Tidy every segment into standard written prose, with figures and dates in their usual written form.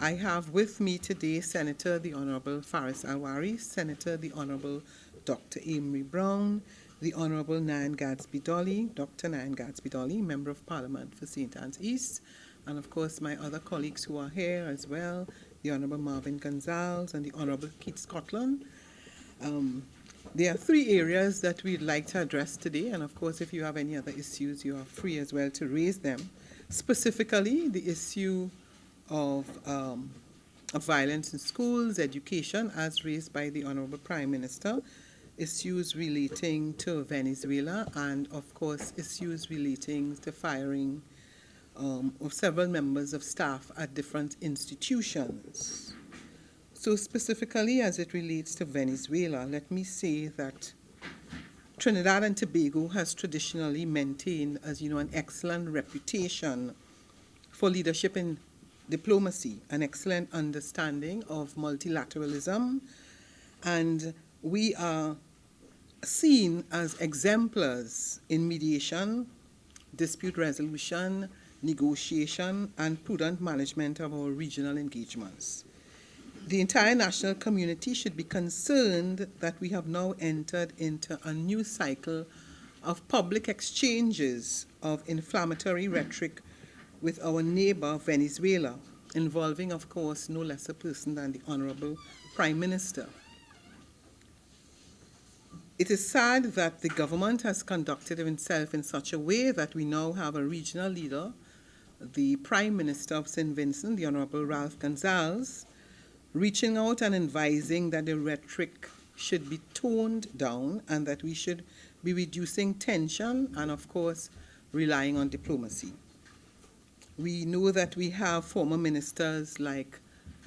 I have with me today Senator the Honorable Faris Alwari, Senator the Honorable Dr. Amory Brown, the Honorable Nan Gadsby Dolly, Dr. Nan Gadsby Dolly, Member of Parliament for St. Anne's East, and of course my other colleagues who are here as well, the Honorable Marvin Gonzalez and the Honorable Keith Scotland. There are three areas that we'd like to address today, and of course if you have any other issues, you are free as well to raise them. Specifically, the issue of violence in schools, education, as raised by the Honorable Prime Minister, issues relating to Venezuela, and of course issues relating to firing of several members of staff at different institutions. So specifically as it relates to Venezuela, let me say that Trinidad and Tobago has traditionally maintained, as you know, an excellent reputation for leadership in diplomacy, an excellent understanding of multilateralism, and we are seen as exemplars in mediation, dispute resolution, negotiation, and prudent management of our regional engagements. The entire national community should be concerned that we have now entered into a new cycle of public exchanges of inflammatory rhetoric with our neighbor Venezuela, involving, of course, no less a person than the Honorable Prime Minister. It is sad that the government has conducted itself in such a way that we now have a regional leader, the Prime Minister of St. Vincent, the Honorable Ralph Gonzalez, reaching out and advising that the rhetoric should be toned down and that we should be reducing tension and, of course, relying on diplomacy. We know that we have former ministers like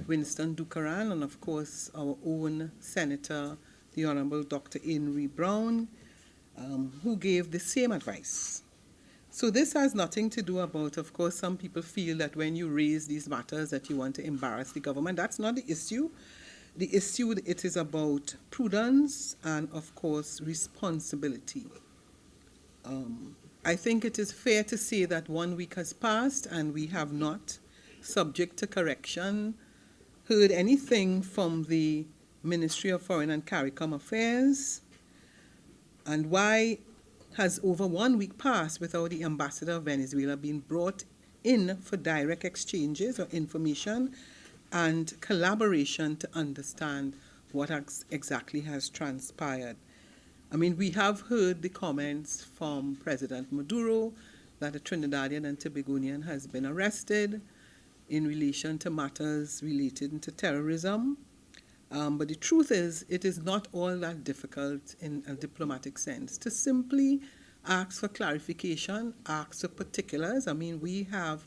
Winston Dukaran and, of course, our own Senator, the Honorable Dr. Amory Brown, who gave the same advice. So this has nothing to do about, of course, some people feel that when you raise these matters that you want to embarrass the government. That's not the issue. The issue, it is about prudence and, of course, responsibility. I think it is fair to say that 1 week has passed and we have not, subject to correction, heard anything from the Ministry of Foreign and CARICOM Affairs. And why has over 1 week passed without the ambassador of Venezuela being brought in for direct exchanges of information and collaboration to understand what exactly has transpired? I mean, we have heard the comments from President Maduro that a Trinidadian and Tobagonian has been arrested in relation to matters related to terrorism. But the truth is, it is not all that difficult in a diplomatic sense to simply ask for clarification, ask for particulars. I mean, we have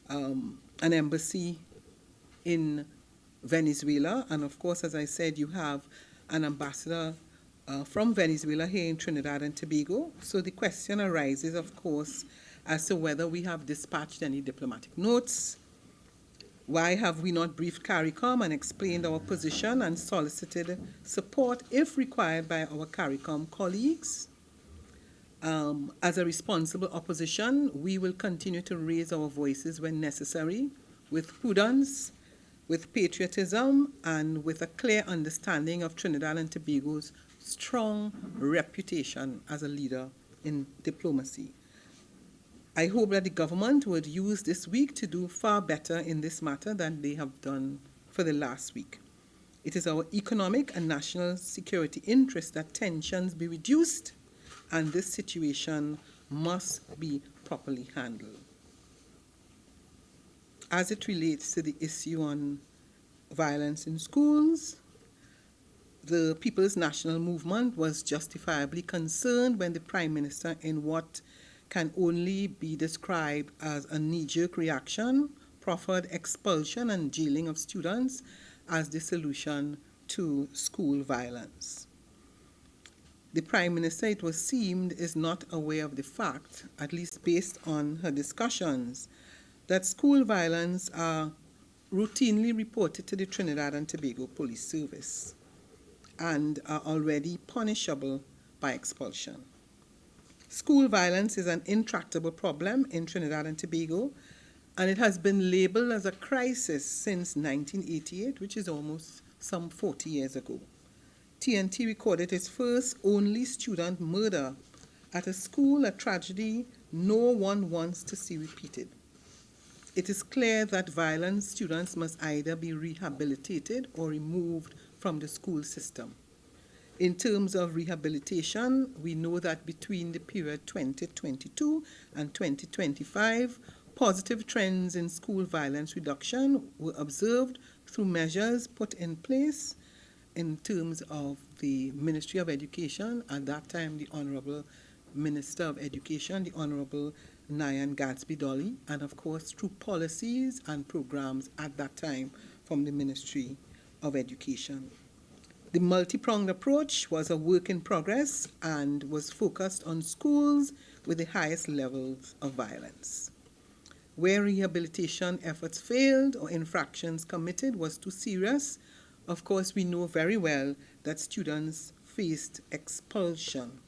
an embassy in Venezuela, and of course, as I said, you have an ambassador from Venezuela here in Trinidad and Tobago. So the question arises, of course, as to whether we have dispatched any diplomatic notes. Why have we not briefed CARICOM and explained our position and solicited support, if required, by our CARICOM colleagues? As a responsible opposition, we will continue to raise our voices when necessary, with prudence, with patriotism, and with a clear understanding of Trinidad and Tobago's strong reputation as a leader in diplomacy. I hope that the government would use this week to do far better in this matter than they have done for the last week. It is our economic and national security interest that tensions be reduced, and this situation must be properly handled. As it relates to the issue on violence in schools, the People's National Movement was justifiably concerned when the Prime Minister, in what can only be described as a knee-jerk reaction, proffered expulsion and jailing of students as the solution to school violence. The Prime Minister, it was seemed, is not aware of the fact, at least based on her discussions, that school violence are routinely reported to the Trinidad and Tobago Police Service and are already punishable by expulsion. School violence is an intractable problem in Trinidad and Tobago, And it has been labeled as a crisis since 1988, which is almost some 40 years ago. TNT recorded its first only student murder at a school, a tragedy no one wants to see repeated. It is clear that violent students must either be rehabilitated or removed from the school system. In terms of rehabilitation, we know that between the period 2022 and 2025, positive trends in school violence reduction were observed through measures put in place in terms of the Ministry of Education, at that time the Honorable Minister of Education, the Honorable Nyan Gadsby Dolly, and of course through policies and programs at that time from the Ministry of Education. The multi-pronged approach was a work in progress and was focused on schools with the highest levels of violence. Where rehabilitation efforts failed or infractions committed was too serious, of course we know very well that students faced expulsion.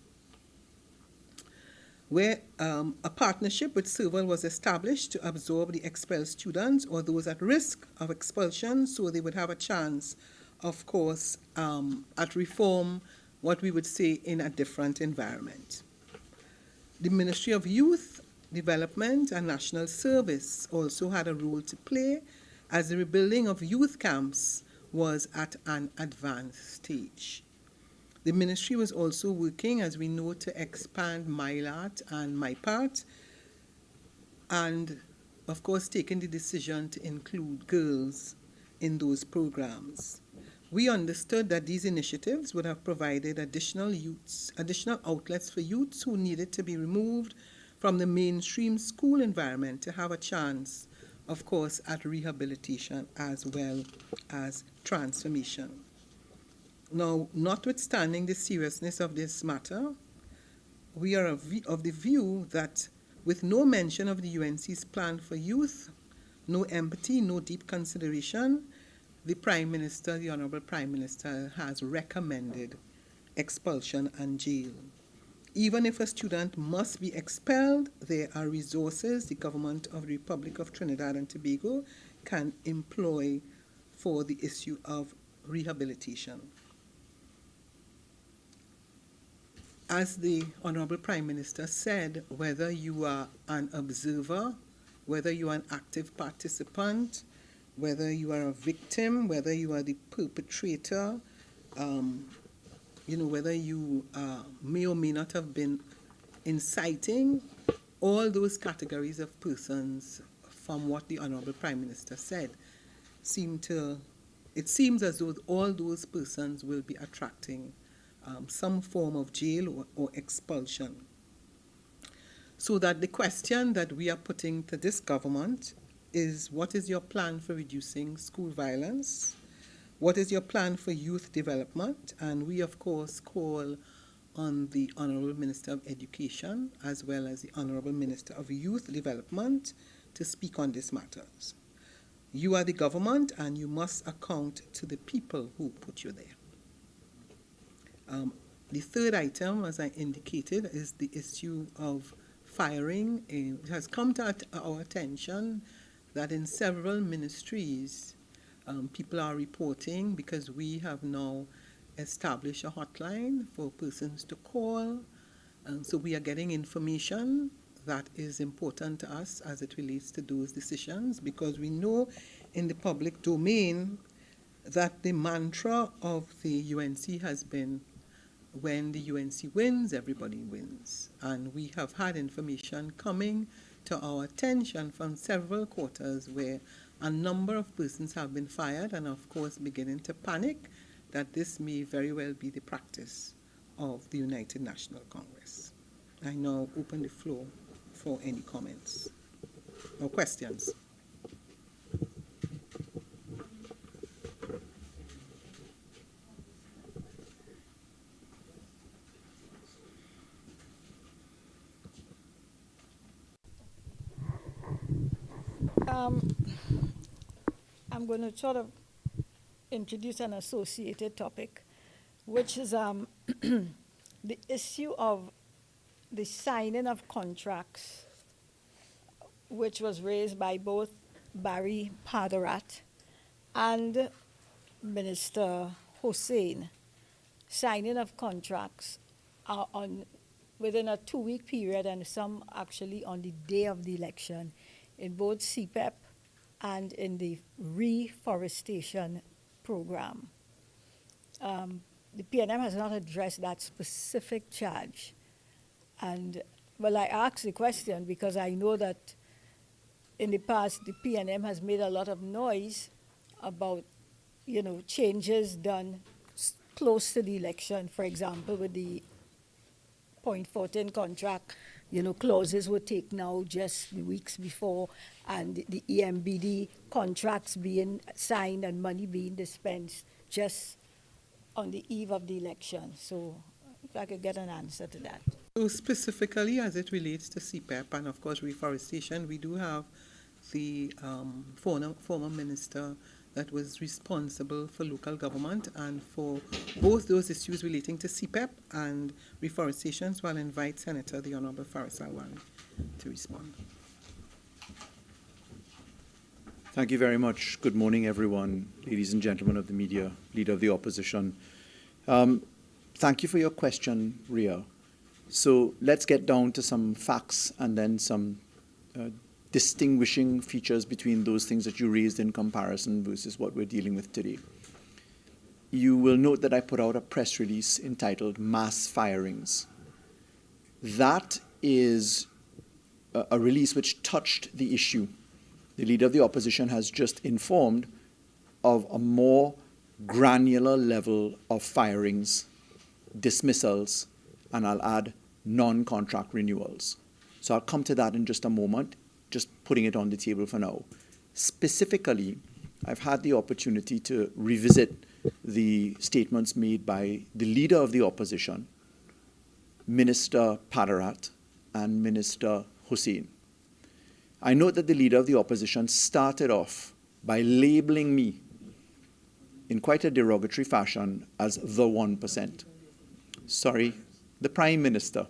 Where a partnership with CERVAL was established to absorb the expelled students or those at risk of expulsion, so they would have a chance, of course, at reform, what we would say in a different environment. The Ministry of Youth Development and National Service also had a role to play, as the rebuilding of youth camps was at an advanced stage. The ministry was also working, as we know, to expand MyLAT and MyPart, and of course taking the decision to include girls in those programs. We understood that these initiatives would have provided additional outlets for youths who needed to be removed from the mainstream school environment to have a chance, of course, at rehabilitation as well as transformation. Now, notwithstanding the seriousness of this matter, we are of the view that with no mention of the UNC's plan for youth, no empathy, no deep consideration, the Prime Minister, the Honorable Prime Minister, has recommended expulsion and jail. Even if a student must be expelled, there are resources the government of the Republic of Trinidad and Tobago can employ for the issue of rehabilitation. As the Honorable Prime Minister said, whether you are an observer, whether you are an active participant, whether you are a victim, whether you are the perpetrator, whether you may or may not have been inciting, all those categories of persons, from what the Honorable Prime Minister said, it seems as though all those persons will be attracting some form of jail or expulsion. So that the question that we are putting to this government is, what is your plan for reducing school violence? What is your plan for youth development? And we, of course, call on the Honorable Minister of Education as well as the Honorable Minister of Youth Development to speak on these matters. You are the government and you must account to the people who put you there. The third item, as I indicated, is the issue of firing. It has come to our attention that in several ministries, people are reporting, because we have now established a hotline for persons to call. So we are getting information that is important to us as it relates to those decisions, because we know in the public domain that the mantra of the UNC has been, when the UNC wins, everybody wins. And we have had information coming to our attention from several quarters where a number of persons have been fired, and of course beginning to panic that this may very well be the practice of the United National Congress. I now open the floor for any comments or questions. I'm going to sort of introduce an associated topic, which is the issue of the signing of contracts which was raised by both Barry Padarat and Minister Hussain, signing of contracts within a 2-week period, and some actually on the day of the election, in both CPEP and in the reforestation program. The PNM has not addressed that specific charge. And, well, I asked the question because I know that in the past, the PNM has made a lot of noise about, changes done close to the election. For example, with the Point Fortin contract, clauses were taken out just the weeks before, and the EMBD contracts being signed and money being dispensed just on the eve of the election. So if I could get an answer to that. So specifically as it relates to CPEP and of course reforestation, we do have the former minister that was responsible for local government, and for both those issues relating to CPEP and reforestation. So I'll invite Senator the Honorable Faris Alwari to respond. Thank you very much. Good morning, everyone, ladies and gentlemen of the media, Leader of the Opposition. Thank you for your question, Ria. So let's get down to some facts and then some distinguishing features between those things that you raised in comparison versus what we're dealing with today. You will note that I put out a press release entitled Mass Firings. That is a release which touched the issue. The Leader of the Opposition has just informed of a more granular level of firings, dismissals, and I'll add non-contract renewals. So I'll come to that in just a moment, just putting it on the table for now. Specifically, I've had the opportunity to revisit the statements made by the Leader of the Opposition, Minister Padarat, and Minister Hussain. I note that the Leader of the Opposition started off by labeling me in quite a derogatory fashion as the 1%. Sorry, the Prime Minister,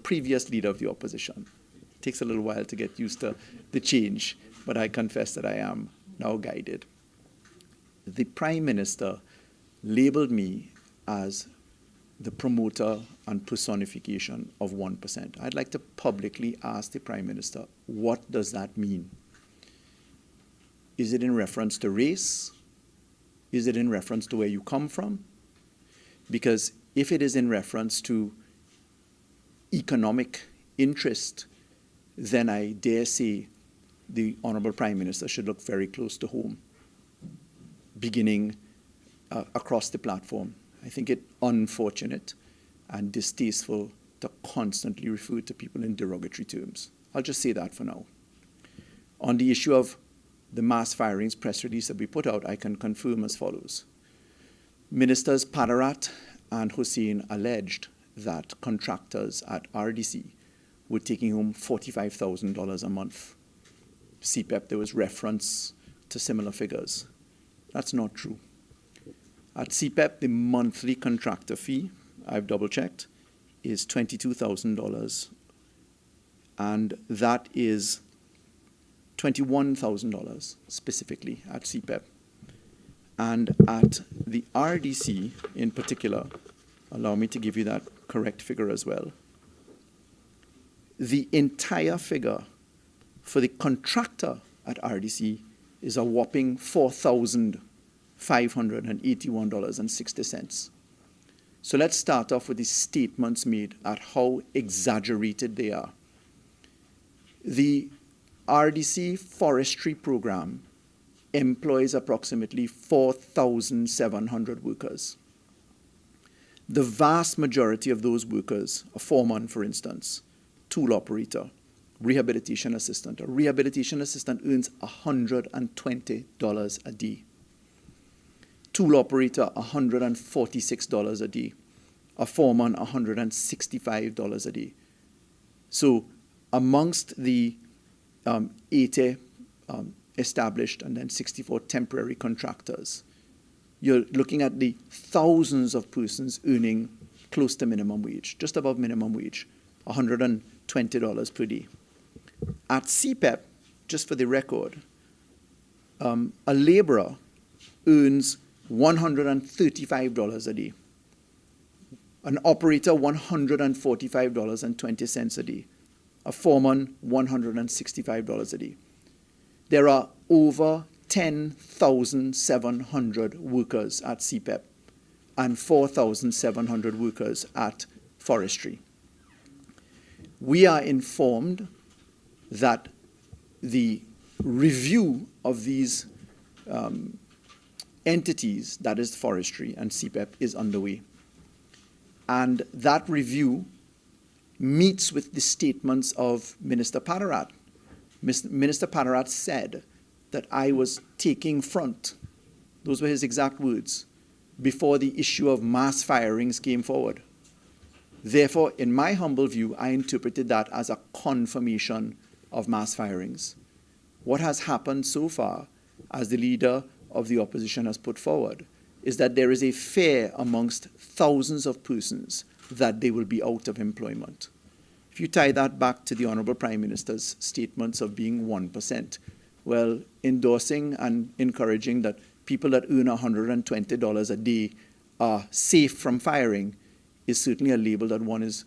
previous Leader of the Opposition. It takes a little while to get used to the change, but I confess that I am now guided. The Prime Minister labeled me as the promoter and personification of 1%. I'd like to publicly ask the Prime Minister, what does that mean? Is it in reference to race? Is it in reference to where you come from? Because if it is in reference to economic interest, then I dare say the Honorable Prime Minister should look very close to home, beginning across the platform. I think it unfortunate and distasteful to constantly refer to people in derogatory terms. I'll just say that for now. On the issue of the mass firings press release that we put out, I can confirm as follows. Ministers Padarat and Hussain alleged that contractors at RDC were taking home $45,000 a month. CPEP, there was reference to similar figures. That's not true. At CPEP, the monthly contractor fee, I've double-checked, is $22,000, and that is $21,000 specifically at CPEP. And at the RDC in particular, allow me to give you that correct figure as well. The entire figure for the contractor at RDC is a whopping $4,581.60. So let's start off with the statements made at how exaggerated they are. The RDC forestry program employs approximately 4,700 workers. The vast majority of those workers, a foreman, for instance, tool operator, rehabilitation assistant. A rehabilitation assistant earns $120 a day. Tool operator, $146 a day. A foreman, $165 a day. So amongst the 80 established and then 64 temporary contractors, you're looking at the thousands of persons earning close to minimum wage, just above minimum wage, $120 per day. At CPEP, just for the record, a laborer earns $135 a day. An operator, $145.20 a day. A foreman, $165 a day. There are over 10,700 workers at CPEP and 4,700 workers at forestry. We are informed that the review of these entities, that is forestry and CPEP, is underway. And that review meets with the statements of Minister Padarat. Minister Padarat said that I was taking front, those were his exact words, before the issue of mass firings came forward. Therefore, in my humble view, I interpreted that as a confirmation of mass firings. What has happened so far, as the leader of the opposition has put forward, is that there is a fear amongst thousands of persons that they will be out of employment. If you tie that back to the Honorable Prime Minister's statements of being 1%, well, endorsing and encouraging that people that earn $120 a day are safe from firing is certainly a label that one is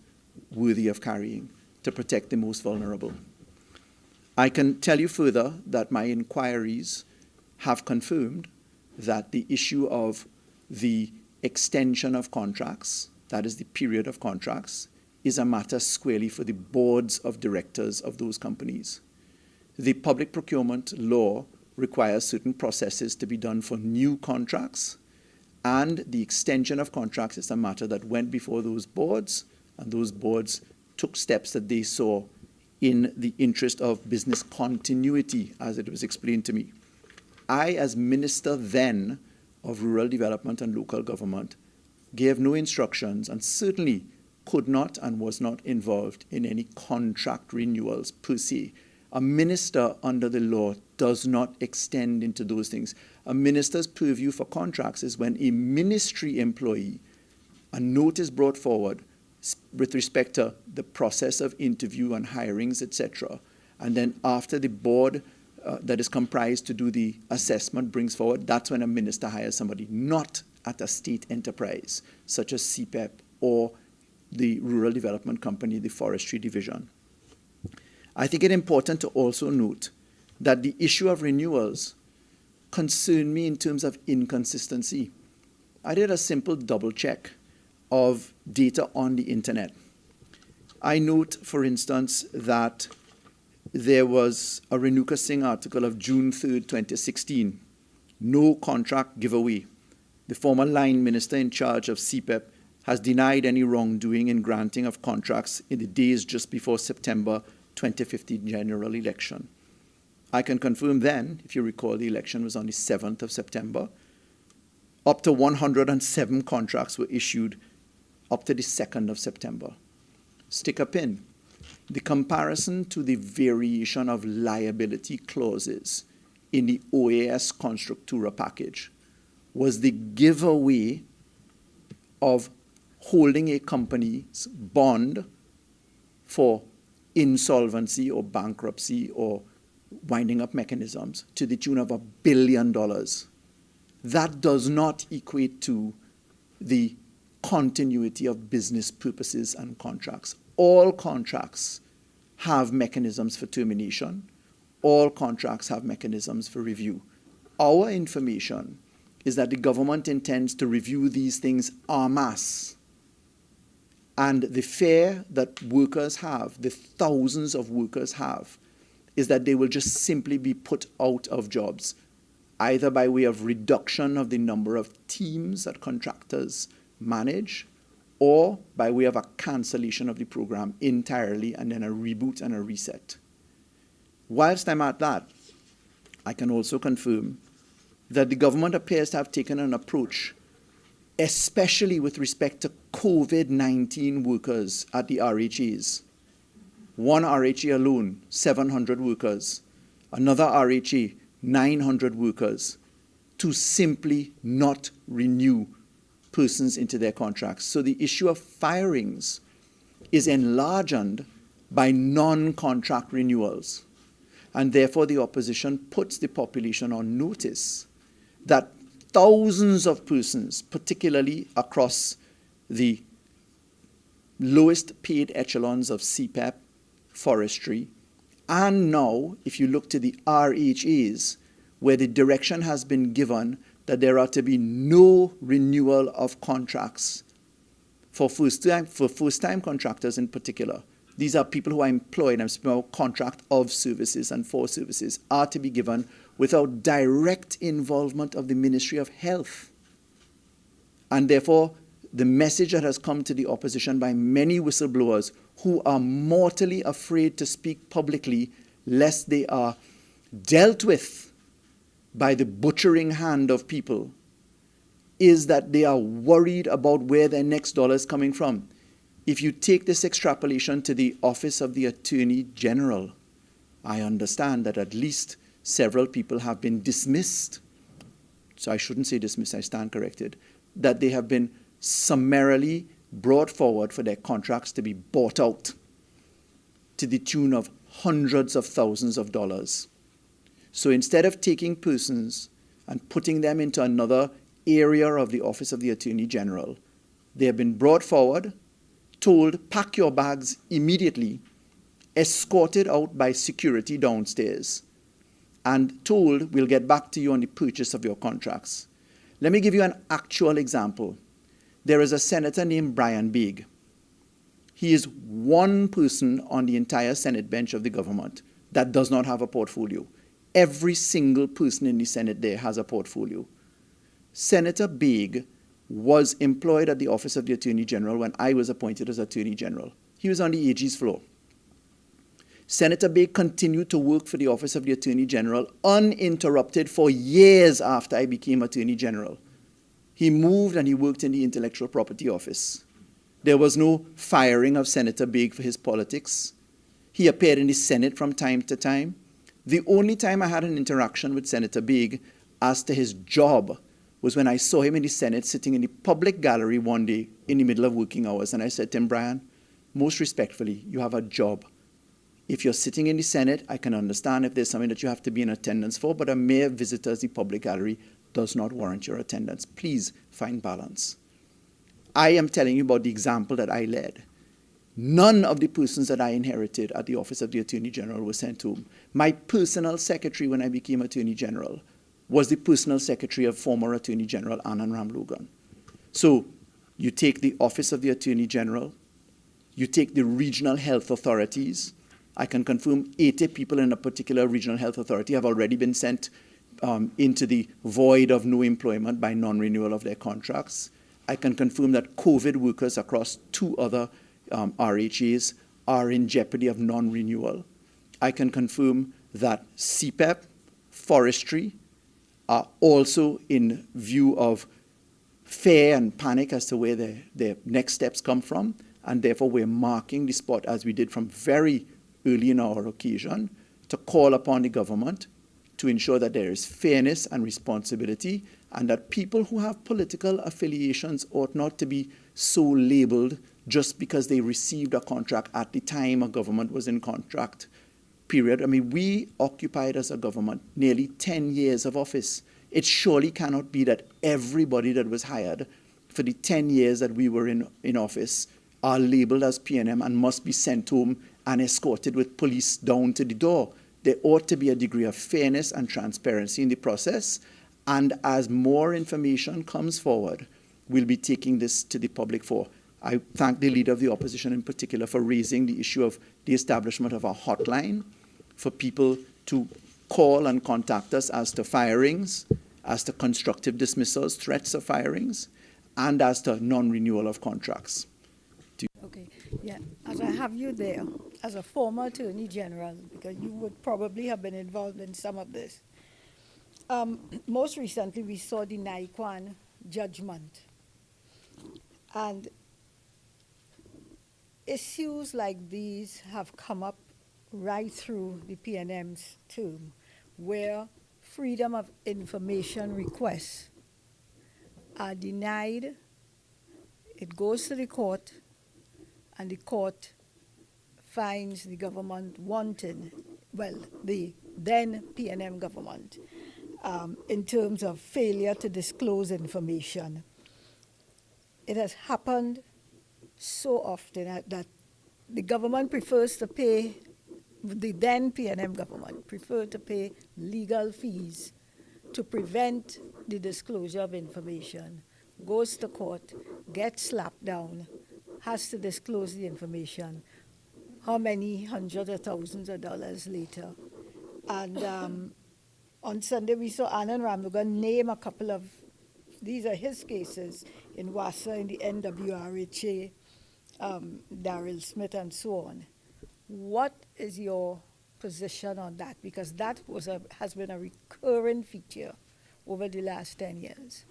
worthy of carrying to protect the most vulnerable. I can tell you further that my inquiries have confirmed that the issue of the extension of contracts, that is the period of contracts, is a matter squarely for the boards of directors of those companies. The public procurement law requires certain processes to be done for new contracts, and the extension of contracts is a matter that went before those boards, and those boards took steps that they saw in the interest of business continuity, as it was explained to me. I, as Minister then of Rural Development and Local Government, gave no instructions and certainly could not and was not involved in any contract renewals per se. A minister under the law does not extend into those things. A minister's purview for contracts is when a ministry employee, a note is brought forward with respect to the process of interview and hirings, etc. And then after the board that is comprised to do the assessment brings forward, that's when a minister hires somebody, not at a state enterprise, such as CPEP or the Rural Development Company, the Forestry Division. I think it important to also note that the issue of renewals concerned me in terms of inconsistency. I did a simple double check of data on the internet. I note, for instance, that there was a Renuka Singh article of June 3rd, 2016, no contract giveaway. The former line minister in charge of CPEP has denied any wrongdoing in granting of contracts in the days just before September 2015 general election. I can confirm then, if you recall, the election was on the 7th of September. Up to 107 contracts were issued up to the 2nd of September. Stick a pin. The comparison to the variation of liability clauses in the OAS Constructura package was the giveaway of holding a company's bond for insolvency or bankruptcy or winding up mechanisms to the tune of $1 billion. That does not equate to the continuity of business purposes and contracts. All contracts have mechanisms for termination. All contracts have mechanisms for review. Our information is that the government intends to review these things en masse. And the fear that workers have, the thousands of workers have, is that they will just simply be put out of jobs, either by way of reduction of the number of teams that contractors manage, or by way of a cancellation of the program entirely and then a reboot and a reset. Whilst I'm at that, I can also confirm that the government appears to have taken an approach, especially with respect to COVID-19 workers at the RHAs. One RHA alone, 700 workers. Another RHA, 900 workers, to simply not renew persons into their contracts. So the issue of firings is enlarged by non-contract renewals. And therefore, the opposition puts the population on notice that thousands of persons, particularly across the lowest paid echelons of CPEP, forestry, and now, if you look to the RHAs, where the direction has been given that there are to be no renewal of contracts for first-time contractors in particular. These are people who are employed, I'm speaking about contract of services and for services, are to be given without direct involvement of the Ministry of Health. And therefore, the message that has come to the opposition by many whistleblowers who are mortally afraid to speak publicly lest they are dealt with by the butchering hand of people is that they are worried about where their next dollar is coming from. If you take this extrapolation to the Office of the Attorney General, I understand that at least several people have been dismissed. So I shouldn't say dismissed, I stand corrected. That they have been summarily brought forward for their contracts to be bought out to the tune of hundreds of thousands of dollars. So instead of taking persons and putting them into another area of the Office of the Attorney General, they have been brought forward, told, pack your bags immediately, escorted out by security downstairs, and told, we'll get back to you on the purchase of your contracts. Let me give you an actual example. There is a senator named Brian Baig. He is one person on the entire Senate bench of the government that does not have a portfolio. Every single person in the Senate there has a portfolio. Senator Baig was employed at the Office of the Attorney General when I was appointed as Attorney General. He was on the AG's floor. Senator Baig continued to work for the Office of the Attorney General uninterrupted for years after I became Attorney General. He moved and he worked in the Intellectual Property Office. There was no firing of Senator Baig for his politics. He appeared in the Senate from time to time. The only time I had an interaction with Senator Baig as to his job was when I saw him in the Senate sitting in the public gallery one day in the middle of working hours. And I said to him, Brian, most respectfully, you have a job. If you're sitting in the Senate, I can understand if there's something that you have to be in attendance for, but a mere visitor to the public gallery does not warrant your attendance. Please find balance. I am telling you about the example that I led. None of the persons that I inherited at the Office of the Attorney General were sent home. My personal secretary when I became Attorney General was the personal secretary of former Attorney General Anand Ramlogan. So you take the Office of the Attorney General, you take the regional health authorities. I can confirm 80 people in a particular regional health authority have already been sent into the void of no employment by non-renewal of their contracts. I can confirm that COVID workers across 2 other RHAs are in jeopardy of non-renewal. I can confirm that CPEP, forestry, are also in view of fear and panic as to where their next steps come from, and therefore we're marking the spot as we did from very early in our occasion to call upon the government to ensure that there is fairness and responsibility and that people who have political affiliations ought not to be so labeled just because they received a contract at the time a government was in contract period. I mean, we occupied as a government nearly 10 years of office. It surely cannot be that everybody that was hired for the 10 years that we were in office are labeled as PNM and must be sent home and escorted with police down to the door. There ought to be a degree of fairness and transparency in the process. And as more information comes forward, we'll be taking this to the public for. I thank the Leader of the Opposition in particular for raising the issue of the establishment of a hotline for people to call and contact us as to firings, as to constructive dismissals, threats of firings, and as to non-renewal of contracts. Okay, yeah, as I have you there, as a former Attorney General, because you would probably have been involved in some of this. Most recently, we saw the Naikwan judgment. And issues like these have come up right through the PNM's term, where freedom of information requests are denied. It goes to the court, and the court finds the government wanting, well, the then PNM government in terms of failure to disclose information. It has happened so often that the government prefers to pay, the then PNM government preferred to pay legal fees to prevent the disclosure of information, goes to court, gets slapped down, has to disclose the information, how many hundreds of thousands of dollars later. And on Sunday, we saw Anand Ramlugan name a couple of, these are his cases, in WASA, in the NWRHA, Daryl Smith, and so on. What is your position on that? Because that has been a recurrent feature over the last 10 years.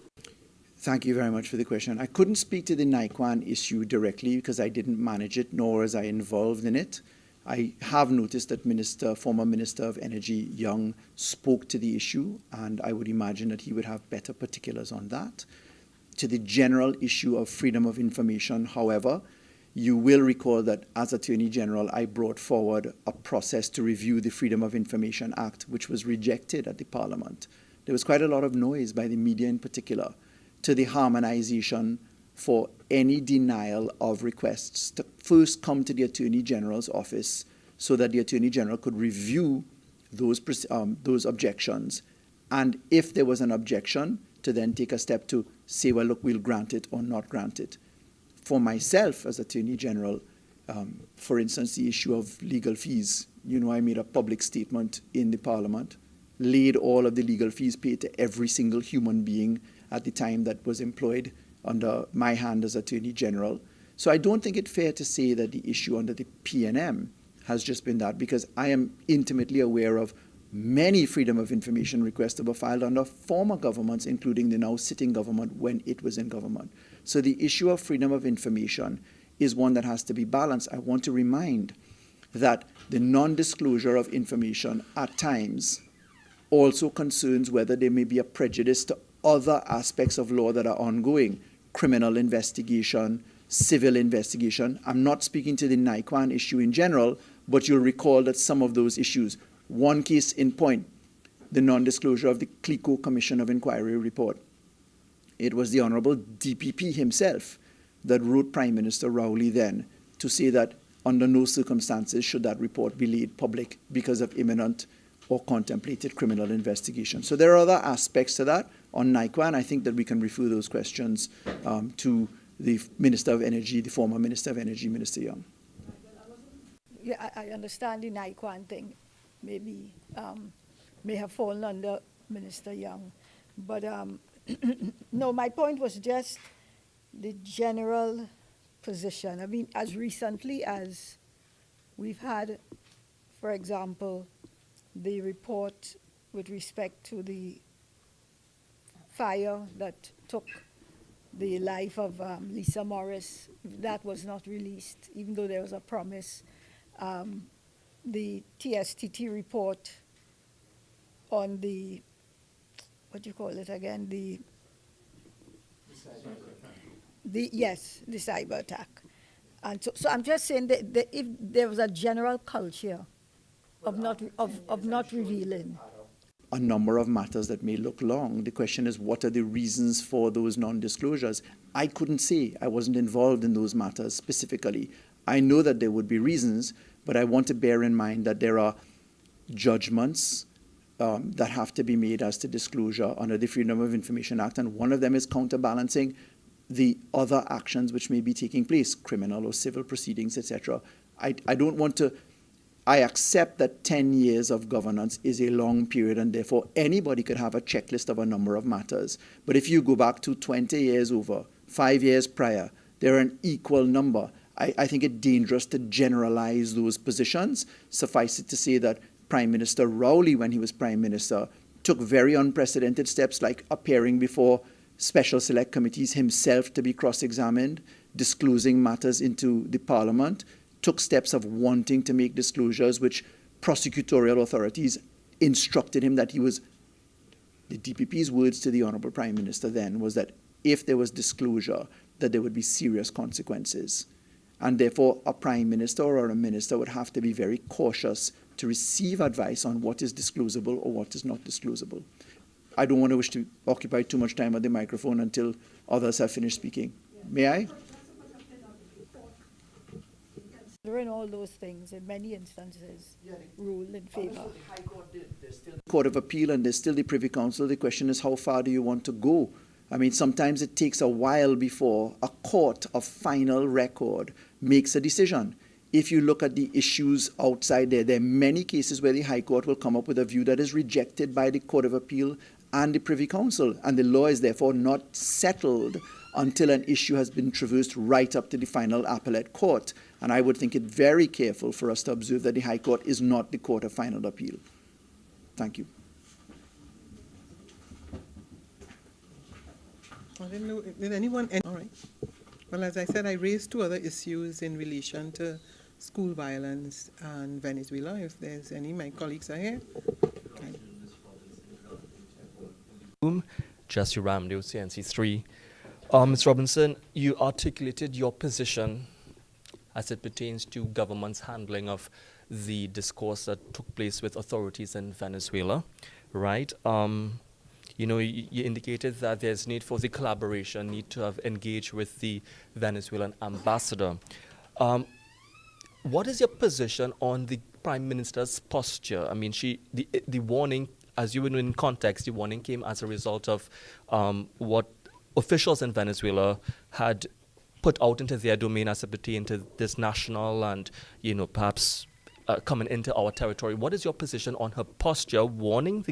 Thank you very much for the question. I couldn't speak to the NIQUAN issue directly because I didn't manage it, nor was I involved in it. I have noticed that former Minister of Energy Young spoke to the issue, and I would imagine that he would have better particulars on that. To the general issue of freedom of information, however, you will recall that as Attorney General, I brought forward a process to review the Freedom of Information Act, which was rejected at the Parliament. There was quite a lot of noise by the media in particular to the harmonization for any denial of requests to first come to the Attorney General's office so that the Attorney General could review those objections. And if there was an objection, to then take a step to say, well, look, we'll grant it or not grant it. For myself as Attorney General, for instance, the issue of legal fees, I made a public statement in the Parliament, laid all of the legal fees paid to every single human being at the time that was employed under my hand as Attorney General. So I don't think it's fair to say that the issue under the PNM has just been that, because I am intimately aware of many freedom of information requests that were filed under former governments, including the now sitting government when it was in government. So the issue of freedom of information is one that has to be balanced. I want to remind that the non-disclosure of information at times also concerns whether there may be a prejudice to other aspects of law that are ongoing, criminal investigation, civil investigation. I'm not speaking to the NIQUAN issue in general, but you'll recall that some of those issues, one case in point, the non-disclosure of the CLICO Commission of Inquiry report. It was the Honorable DPP himself that wrote Prime Minister Rowley then to say that under no circumstances should that report be made public because of imminent or contemplated criminal investigation. So there are other aspects to that. On NIQUAN, I think that we can refer those questions to the Minister of Energy, the former Minister of Energy, Minister Young. Yeah, I understand the NIQUAN thing maybe may have fallen under Minister Young. But no, my point was just the general position. I mean, as recently as we've had, for example, the report with respect to the fire that took the life of Lisa Morris, that was not released, even though there was a promise. The TSTT report on the, what do you call it again? The cyber attack. And so I'm just saying that if there was a general culture of not revealing. A number of matters that may look long. The question is, what are the reasons for those non-disclosures? I couldn't say. I wasn't involved in those matters specifically. I know that there would be reasons, but I want to bear in mind that there are judgments that have to be made as to disclosure under the Freedom of Information Act, and one of them is counterbalancing the other actions which may be taking place, criminal or civil proceedings, etc. I don't want to... I accept that 10 years of governance is a long period, and therefore anybody could have a checklist of a number of matters. But if you go back to 20 years over, 5 years prior, they're an equal number. I think it's dangerous to generalize those positions. Suffice it to say that Prime Minister Rowley, when he was Prime Minister, took very unprecedented steps like appearing before special select committees himself to be cross-examined, disclosing matters into the Parliament, took steps of wanting to make disclosures which prosecutorial authorities instructed him that he was... The DPP's words to the Honourable Prime Minister then was that if there was disclosure, that there would be serious consequences. And therefore, a Prime Minister or a Minister would have to be very cautious to receive advice on what is disclosable or what is not disclosable. I don't want to wish to occupy too much time at the microphone until others have finished speaking. May I? Considering all those things, in many instances, ruled in favor. Court of Appeal and there's still the Privy Council. The question is, how far do you want to go? I mean, sometimes it takes a while before a court of final record makes a decision. If you look at the issues outside there are many cases where the High Court will come up with a view that is rejected by the Court of Appeal and the Privy Council, and the law is therefore not settled until an issue has been traversed right up to the final appellate court. And I would think it very careful for us to observe that the High Court is not the court of final appeal. Thank you. I didn't know, did anyone, all right. Well, as I said, I raised two other issues in relation to school violence and Venezuela. If there's any, my colleagues are here. Jesse Ramdale, CNC3. Ms. Robinson, you articulated your position as it pertains to government's handling of the discourse that took place with authorities in Venezuela, right? You know, you indicated that there's need for the collaboration, need to have engaged with the Venezuelan ambassador. What is your position on the Prime Minister's posture? I mean, the warning, as you were in context, the warning came as a result of what officials in Venezuela had put out into their domain as it pertained to this national and, you know, perhaps coming into our territory. What is your position on her posture warning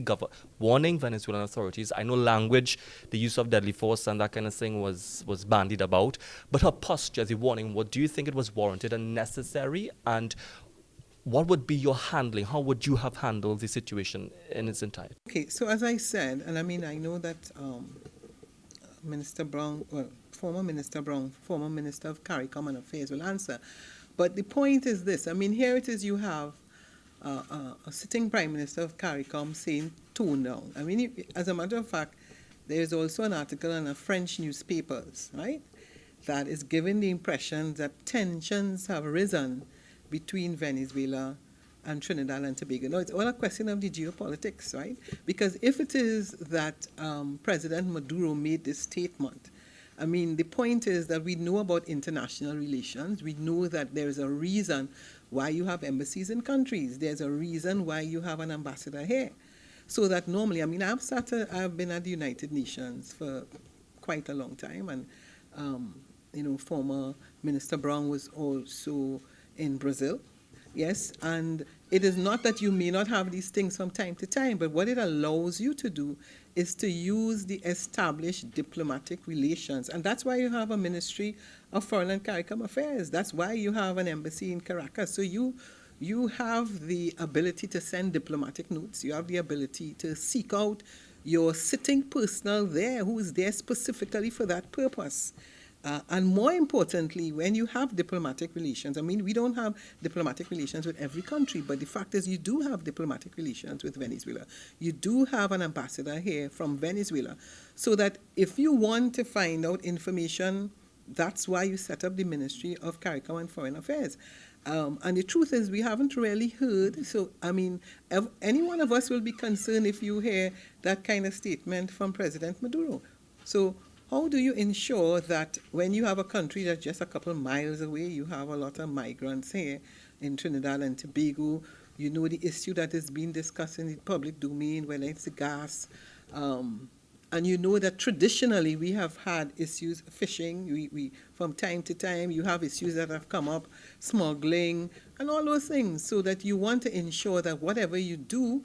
warning Venezuelan authorities? I know language, the use of deadly force and that kind of thing was bandied about, but her posture, the warning, what do you think it was warranted and necessary? And what would be your handling? How would you have handled the situation in its entirety? Okay, so as I said, and I mean, I know that Minister Brown, well, former Minister of CARICOM and Affairs will answer. But the point is this, I mean, here it is, you have a sitting Prime Minister of CARICOM saying tone down. I mean, as a matter of fact, there is also an article in a French newspapers, right, that is giving the impression that tensions have risen between Venezuela and Trinidad and Tobago. No, it's all a question of the geopolitics, right? Because if it is that President Maduro made this statement, I mean, the point is that we know about international relations. We know that there is a reason why you have embassies in countries. There's a reason why you have an ambassador here. So that normally, I mean, I've been at the United Nations for quite a long time, and you know, former Minister Brown was also in Brazil. Yes, and it is not that you may not have these things from time to time, but what it allows you to do is to use the established diplomatic relations. And that's why you have a Ministry of Foreign and CARICOM Affairs. That's why you have an embassy in Caracas. So you have the ability to send diplomatic notes. You have the ability to seek out your sitting personnel there who is there specifically for that purpose. And more importantly, when you have diplomatic relations, I mean, we don't have diplomatic relations with every country, but the fact is you do have diplomatic relations with Venezuela. You do have an ambassador here from Venezuela. So that if you want to find out information, that's why you set up the Ministry of CARICOM and Foreign Affairs. And the truth is we haven't really heard, so I mean, any one of us will be concerned if you hear that kind of statement from President Maduro. So how do you ensure that when you have a country that's just a couple miles away, you have a lot of migrants here in Trinidad and Tobago, you know the issue that is being discussed in the public domain, whether it's the gas, and you know that traditionally we have had issues, fishing, we from time to time, you have issues that have come up, smuggling, and all those things, so that you want to ensure that whatever you do,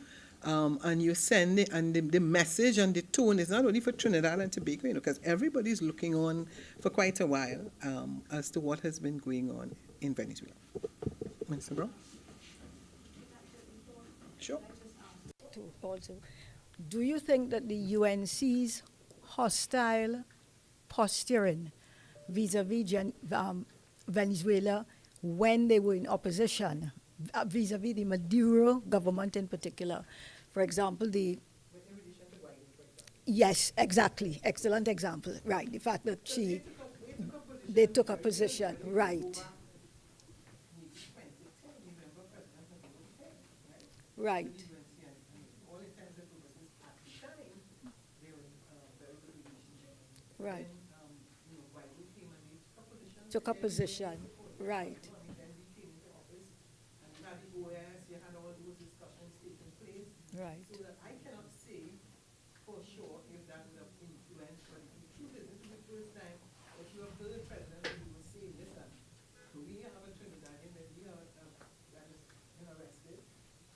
and you send it, and the message and the tone is not only for Trinidad and Tobago, you know, because everybody's looking on for quite a while as to what has been going on in Venezuela. Minister Brown? Sure. Also, do you think that the UNC's hostile posturing vis-a-vis Venezuela when they were in opposition, vis-a-vis the Maduro government in particular, for example, yes, exactly, excellent example, right, the fact that they took a position, right. Right, All the times that overseas at the time, they were very good relationship. right. Then, while we came and we took a position. Took a position, right, I mean, then we came into office, and you had the OS, you had all those discussions taking place. right, So that I cannot say for sure if that would have influenced, but the truth is, this is the first time that you have heard President Tinubu say, listen, we have a Trinidadian that we have, that has been arrested,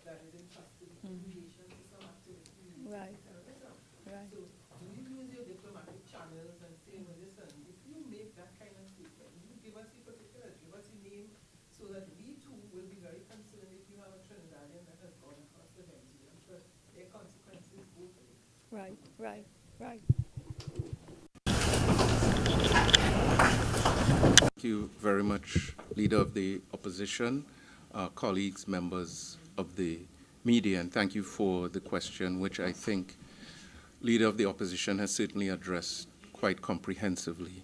that is in custody in relation to some activity related Right. to terrorism. right, So do you use your diplomatic channels and say, well, listen, if you make that kind of statement, you give us the particulars, give us the name, so that we too will be very concerned if you have a Trinidadian that has gone across the Venezuela, because there are consequences both ways. right, right, right. Thank you very much, Leader of the Opposition, colleagues, members of the media, and thank you for the question, which I think Leader of the Opposition has certainly addressed quite comprehensively.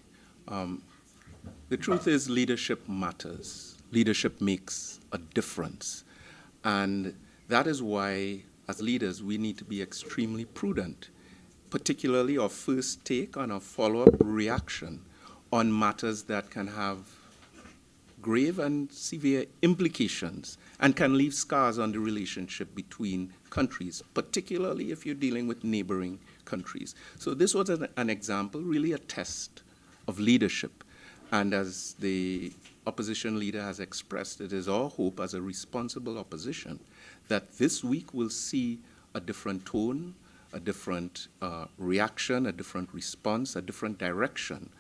The truth is leadership matters. Leadership makes a difference. And that is why, as leaders, we need to be extremely prudent, particularly our first take on a follow-up reaction on matters that can have grave and severe implications and can leave scars on the relationship between countries, particularly if you're dealing with neighboring countries. So this was an example, really a test of leadership. And as the opposition leader has expressed, it is our hope as a responsible opposition that this week will see a different tone, a different reaction, a different response, a different direction,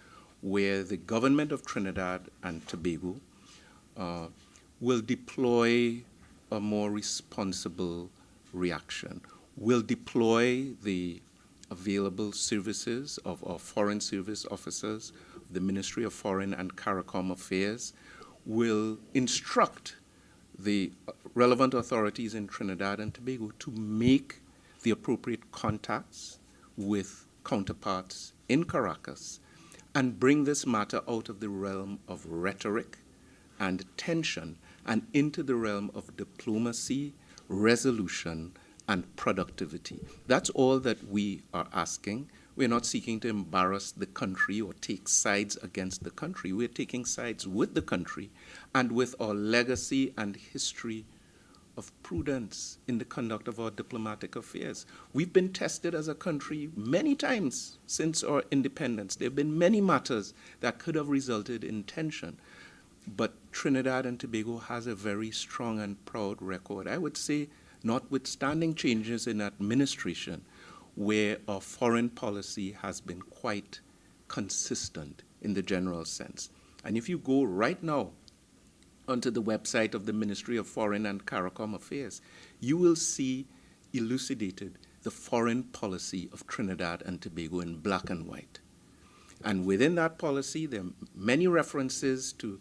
where the government of Trinidad and Tobago will deploy a more responsible reaction, will deploy the available services of our foreign service officers, the Ministry of Foreign and CARICOM Affairs, will instruct the relevant authorities in Trinidad and Tobago to make the appropriate contacts with counterparts in Caracas and bring this matter out of the realm of rhetoric and tension and into the realm of diplomacy, resolution, and productivity. That's all that we are asking. We're not seeking to embarrass the country or take sides against the country. We're taking sides with the country and with our legacy and history of prudence in the conduct of our diplomatic affairs. We've been tested as a country many times since our independence. There have been many matters that could have resulted in tension. But Trinidad and Tobago has a very strong and proud record. I would say, notwithstanding changes in administration, where our foreign policy has been quite consistent in the general sense. And if you go right now onto the website of the Ministry of Foreign and CARICOM Affairs, you will see elucidated the foreign policy of Trinidad and Tobago in black and white. And within that policy, there are many references to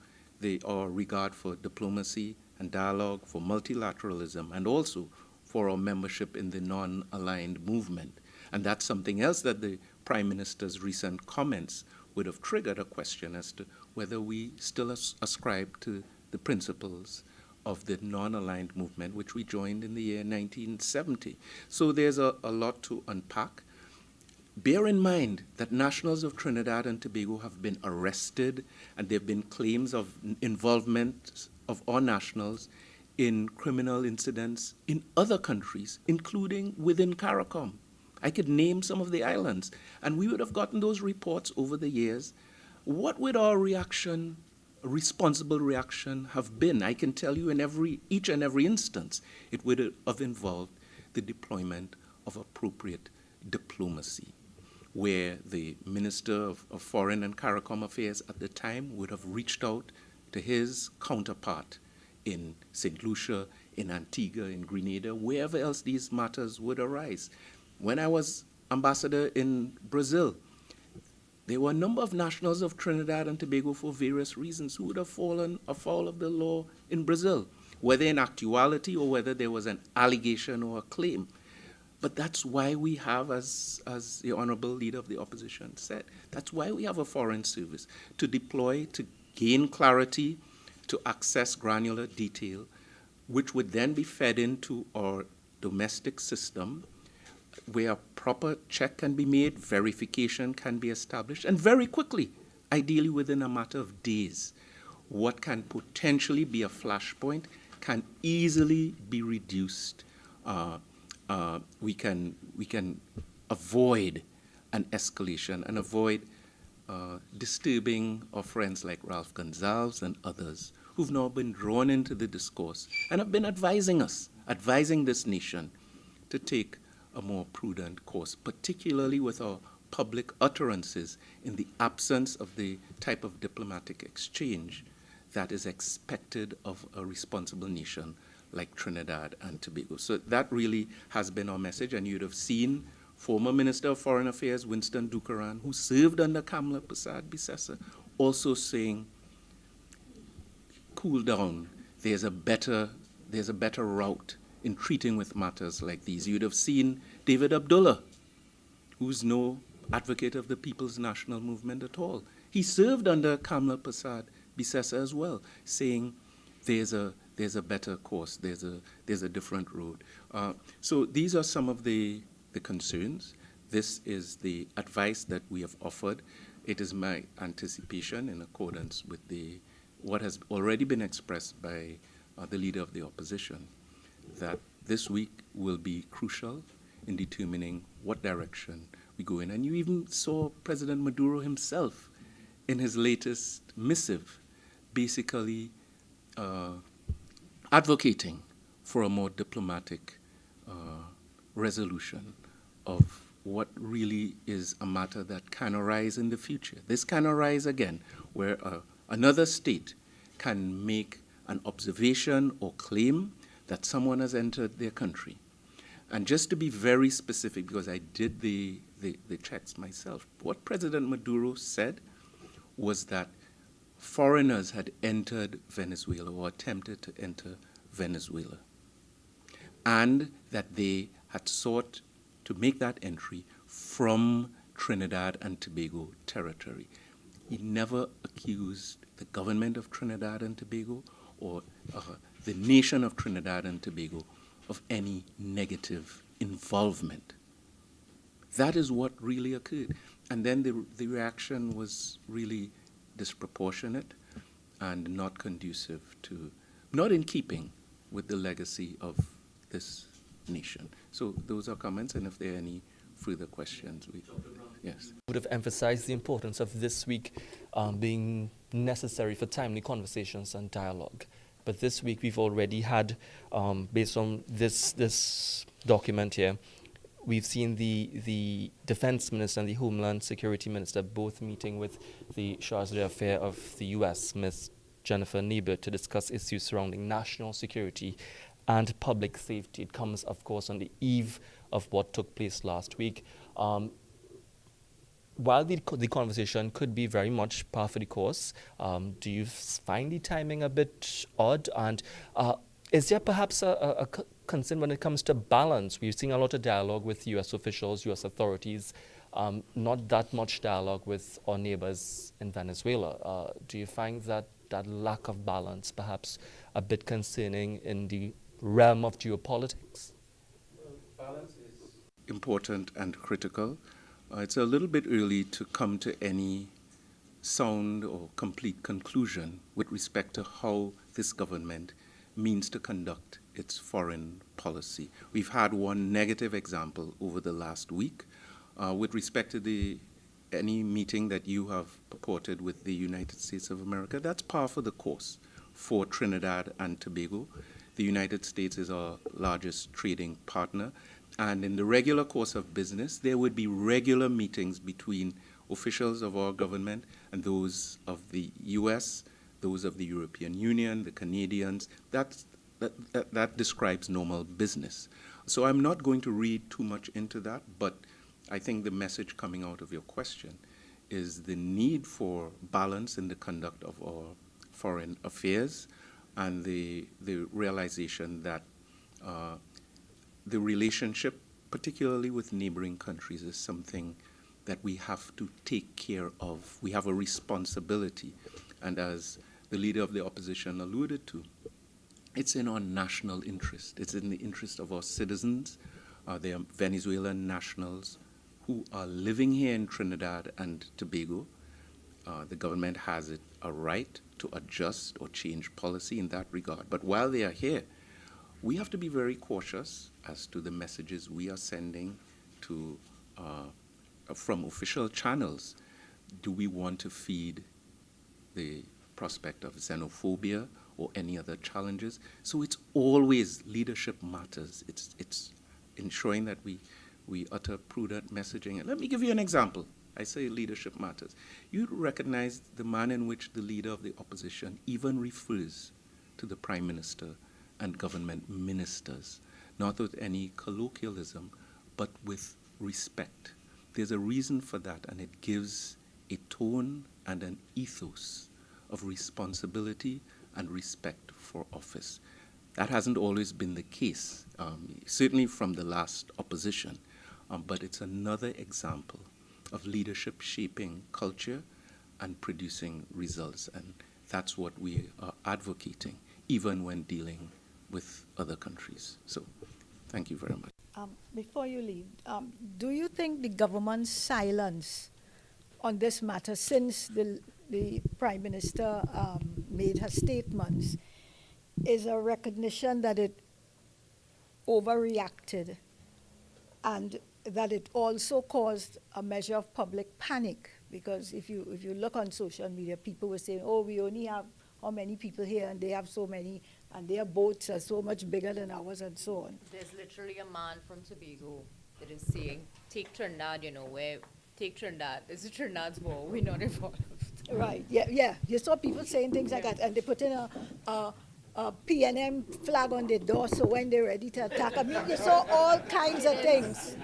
our regard for diplomacy and dialogue, for multilateralism, and also for our membership in the non-aligned movement. And that's something else that the Prime Minister's recent comments would have triggered a question as to whether we still ascribe to the principles of the non-aligned movement, which we joined in the year 1970. So there's a lot to unpack. Bear in mind that nationals of Trinidad and Tobago have been arrested, and there have been claims of involvement of our nationals in criminal incidents in other countries, including within CARICOM. I could name some of the islands, and we would have gotten those reports over the years. What would our reaction, a responsible reaction, have been? I can tell you in each and every instance, it would have involved the deployment of appropriate diplomacy, where the Minister of Foreign and CARICOM Affairs at the time would have reached out to his counterpart in St. Lucia, in Antigua, in Grenada, wherever else these matters would arise. When I was ambassador in Brazil, there were a number of nationals of Trinidad and Tobago for various reasons who would have fallen afoul of the law in Brazil, whether in actuality or whether there was an allegation or a claim. But that's why we have, as the Honorable Leader of the Opposition said, that's why we have a foreign service, to deploy, to gain clarity, to access granular detail, which would then be fed into our domestic system, where a proper check can be made, verification can be established, and very quickly, ideally within a matter of days, what can potentially be a flashpoint can easily be reduced. We can avoid an escalation and avoid disturbing our friends like Ralph Gonsalves and others who've now been drawn into the discourse and have been advising us, advising this nation to take a more prudent course, particularly with our public utterances in the absence of the type of diplomatic exchange that is expected of a responsible nation like Trinidad and Tobago. So that really has been our message, and you'd have seen former Minister of Foreign Affairs Winston Dukaran, who served under Kamla Persad-Bissessar, also saying, cool down, there's a better route in treating with matters like these. You'd have seen David Abdullah, who's no advocate of the People's National Movement at all. He served under Kamla Persad-Bissessar as well, saying there's a better course, there's a different road. So these are some of the concerns. This is the advice that we have offered. It is my anticipation, in accordance with what has already been expressed by the Leader of the Opposition, that this week will be crucial in determining what direction we go in. And you even saw President Maduro himself in his latest missive basically advocating for a more diplomatic resolution of what really is a matter that can arise in the future. This can arise again, where another state can make an observation or claim that someone has entered their country. And just to be very specific, because I did the checks myself, what President Maduro said was that foreigners had entered Venezuela or attempted to enter Venezuela, and that they had sought to make that entry from Trinidad and Tobago territory. He never accused the government of Trinidad and Tobago or the nation of Trinidad and Tobago of any negative involvement. That is what really occurred. And then the reaction was really disproportionate and not conducive to, not in keeping with the legacy of this nation. So those are comments, and if there are any further questions, yes. Would have emphasized the importance of this week being necessary for timely conversations and dialogue. But this week we've already had, based on this document here, we've seen the Defense Minister and the Homeland Security Minister both meeting with the Charge d'Affaires of the U.S., Ms. Jennifer Niebert, to discuss issues surrounding national security and public safety. It comes, of course, on the eve of what took place last week. While the conversation could be very much par for the course, do you find the timing a bit odd? And is there perhaps a concern when it comes to balance? We're seeing a lot of dialogue with U.S. officials, U.S. authorities, not that much dialogue with our neighbors in Venezuela. Do you find that lack of balance perhaps a bit concerning in the realm of geopolitics? Balance is important and critical. It's a little bit early to come to any sound or complete conclusion with respect to how this government means to conduct its foreign policy. We've had one negative example over the last week with respect to any meeting that you have purported with the United States of America. That's par for the course for Trinidad and Tobago. The United States is our largest trading partner, and in the regular course of business, there would be regular meetings between officials of our government and those of the U.S., those of the European Union, the Canadians. That describes normal business. So I'm not going to read too much into that, but I think the message coming out of your question is the need for balance in the conduct of our foreign affairs, and the realization that the relationship, particularly with neighboring countries, is something that we have to take care of. We have a responsibility. And as the Leader of the Opposition alluded to, it's in our national interest. It's in the interest of our citizens. They are Venezuelan nationals who are living here in Trinidad and Tobago. The government has a right to adjust or change policy in that regard. But while they are here, we have to be very cautious as to the messages we are sending to from official channels. Do we want to feed the prospect of xenophobia or any other challenges? So it's always leadership matters. It's ensuring that we utter prudent messaging. And let me give you an example. I say leadership matters. You recognize the manner in which the leader of the opposition even refers to the prime minister and government ministers, not with any colloquialism, but with respect. There's a reason for that, and it gives a tone and an ethos of responsibility and respect for office. That hasn't always been the case, certainly from the last opposition, but it's another example of leadership shaping culture and producing results, and that's what we are advocating, even when dealing with other countries. So, thank you very much. Before you leave, do you think the government's silence on this matter since the Prime Minister made her statements is a recognition that it overreacted and that it also caused a measure of public panic? Because if you look on social media, people were saying, oh, we only have how many people here and they have so many and their boats are so much bigger than ours and so on. There's literally a man from Tobago that is saying, take Trinidad, take Trinidad. This is Trinidad's war. We're not involved. Right, yeah. You saw people saying things like that, and they put in a PNM flag on their door, so when they're ready to attack, I mean, you saw all kinds of things.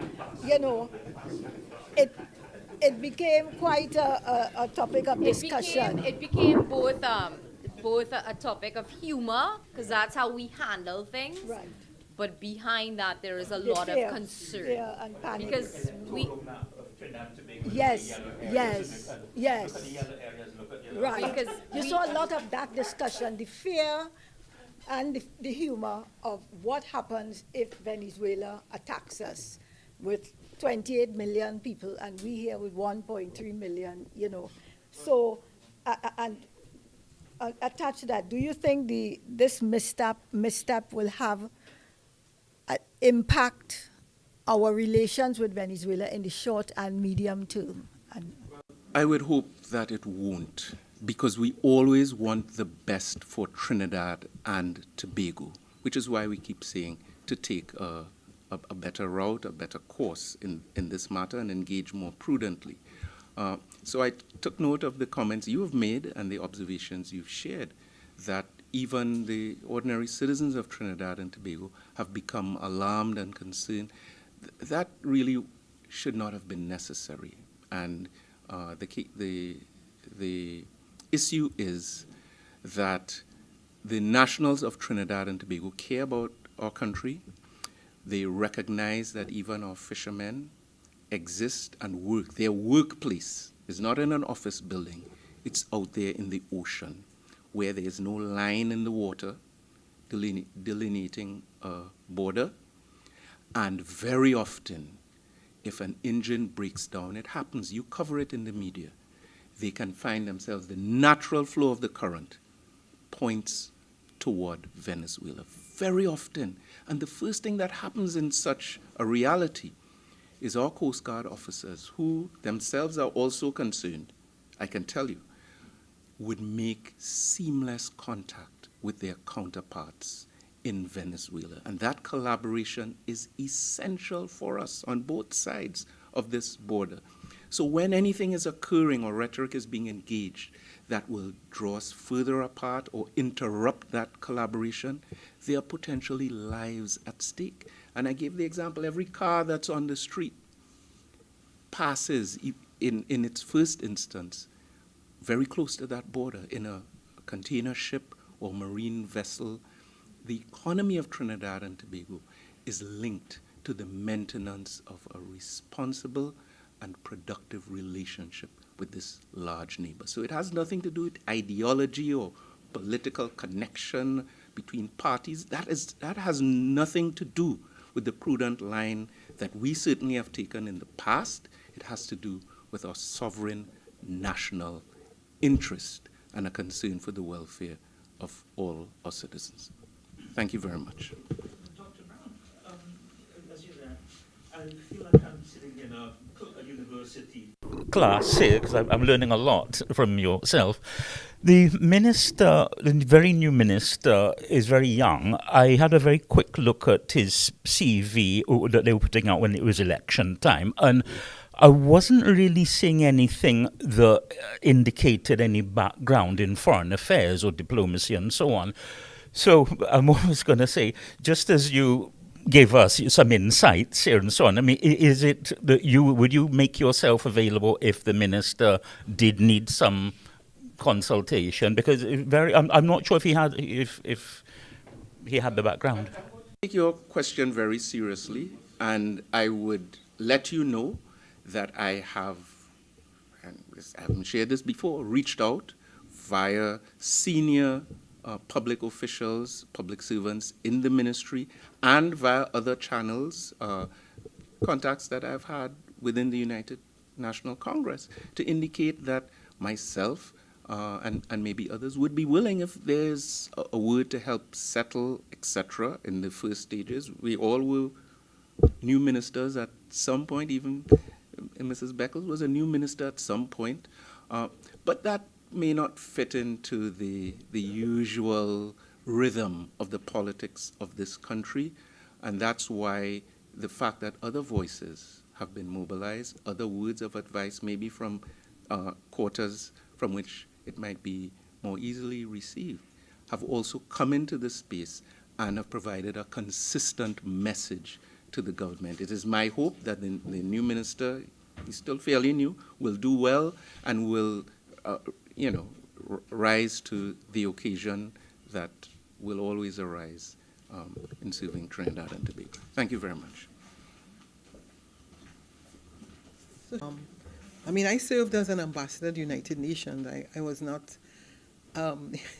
It became quite a topic of discussion. It became both a topic of humor, because that's how we handle things. Right. But behind that, there is a The lot fear, of concern. fear and panic. Because we, Yes. Right. Because You saw a lot of that discussion, the fear and the humor of what happens if Venezuela attacks us with 28 million people and we here with 1.3 million, So, and attached to that, do you think this misstep will have impact our relations with Venezuela in the short and medium term? I would hope that it won't, because we always want the best for Trinidad and Tobago, which is why we keep saying to take a better route, a better course in this matter and engage more prudently. So I took note of the comments you have made and the observations you've shared, that even the ordinary citizens of Trinidad and Tobago have become alarmed and concerned. That really should not have been necessary. And the issue is that the nationals of Trinidad and Tobago care about our country. They recognize that even our fishermen exist and work. Their workplace is not in an office building. It's out there in the ocean, where there is no line in the water delineating a border. And very often, if an engine breaks down, it happens. You cover it in the media. They can find themselves, the natural flow of the current points toward Venezuela very often. And the first thing that happens in such a reality is our Coast Guard officers, who themselves are also concerned, I can tell you, would make seamless contact with their counterparts in Venezuela. And that collaboration is essential for us on both sides of this border. So when anything is occurring or rhetoric is being engaged that will draw us further apart or interrupt that collaboration, there are potentially lives at stake. And I gave the example, every car that's on the street passes, in its first instance, very close to that border in a container ship or marine vessel. The economy of Trinidad and Tobago is linked to the maintenance of a responsible and productive relationship with this large neighbor. So it has nothing to do with ideology or political connection between parties, that has nothing to do with the prudent line that we certainly have taken in the past. It has to do with our sovereign national interest and a concern for the welfare of all our citizens. Thank you very much. Dr. Brown, as you're there, I feel like I'm sitting in a university class here because I'm learning a lot from yourself. The minister, the very new minister, is very young. I had a very quick look at his CV that they were putting out when it was election time, and I wasn't really seeing anything that indicated any background in foreign affairs or diplomacy and so on. So I'm always going to say, just as you gave us some insights here and so on, I mean, is it that would you make yourself available if the minister did need some consultation? Because I'm not sure if he had the background. I take your question very seriously, and I would let you know that I have, and I haven't shared this before, reached out via senior public officials, public servants in the ministry, and via other channels, contacts that I've had within the United National Congress, to indicate that myself and maybe others would be willing, if there's a word to help settle, etc., in the first stages. We all were new ministers at some point, even Mrs. Beckles was a new minister at some point, but that may not fit into the usual rhythm of the politics of this country, and that's why the fact that other voices have been mobilized, other words of advice, maybe from quarters from which it might be more easily received, have also come into the space and have provided a consistent message to the government. It is my hope that the new minister, he's still fairly new, will do well and will, rise to the occasion that will always arise in serving Trinidad and Tobago. Thank you very much. I served as an ambassador at the United Nations. I was not,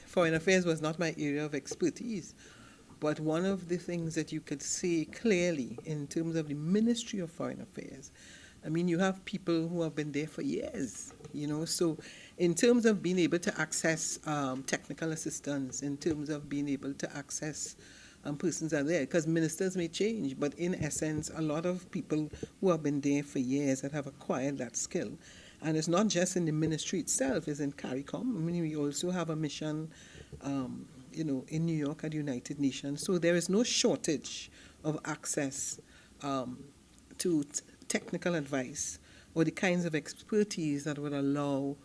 foreign affairs was not my area of expertise. But one of the things that you could see clearly in terms of the Ministry of Foreign Affairs, you have people who have been there for years, so in terms of being able to access technical assistance, in terms of being able to access persons are there, because ministers may change, but in essence, a lot of people who have been there for years that have acquired that skill. And it's not just in the ministry itself, it's in CARICOM. We also have a mission in New York at the United Nations. So there is no shortage of access to technical advice or the kinds of expertise that would allow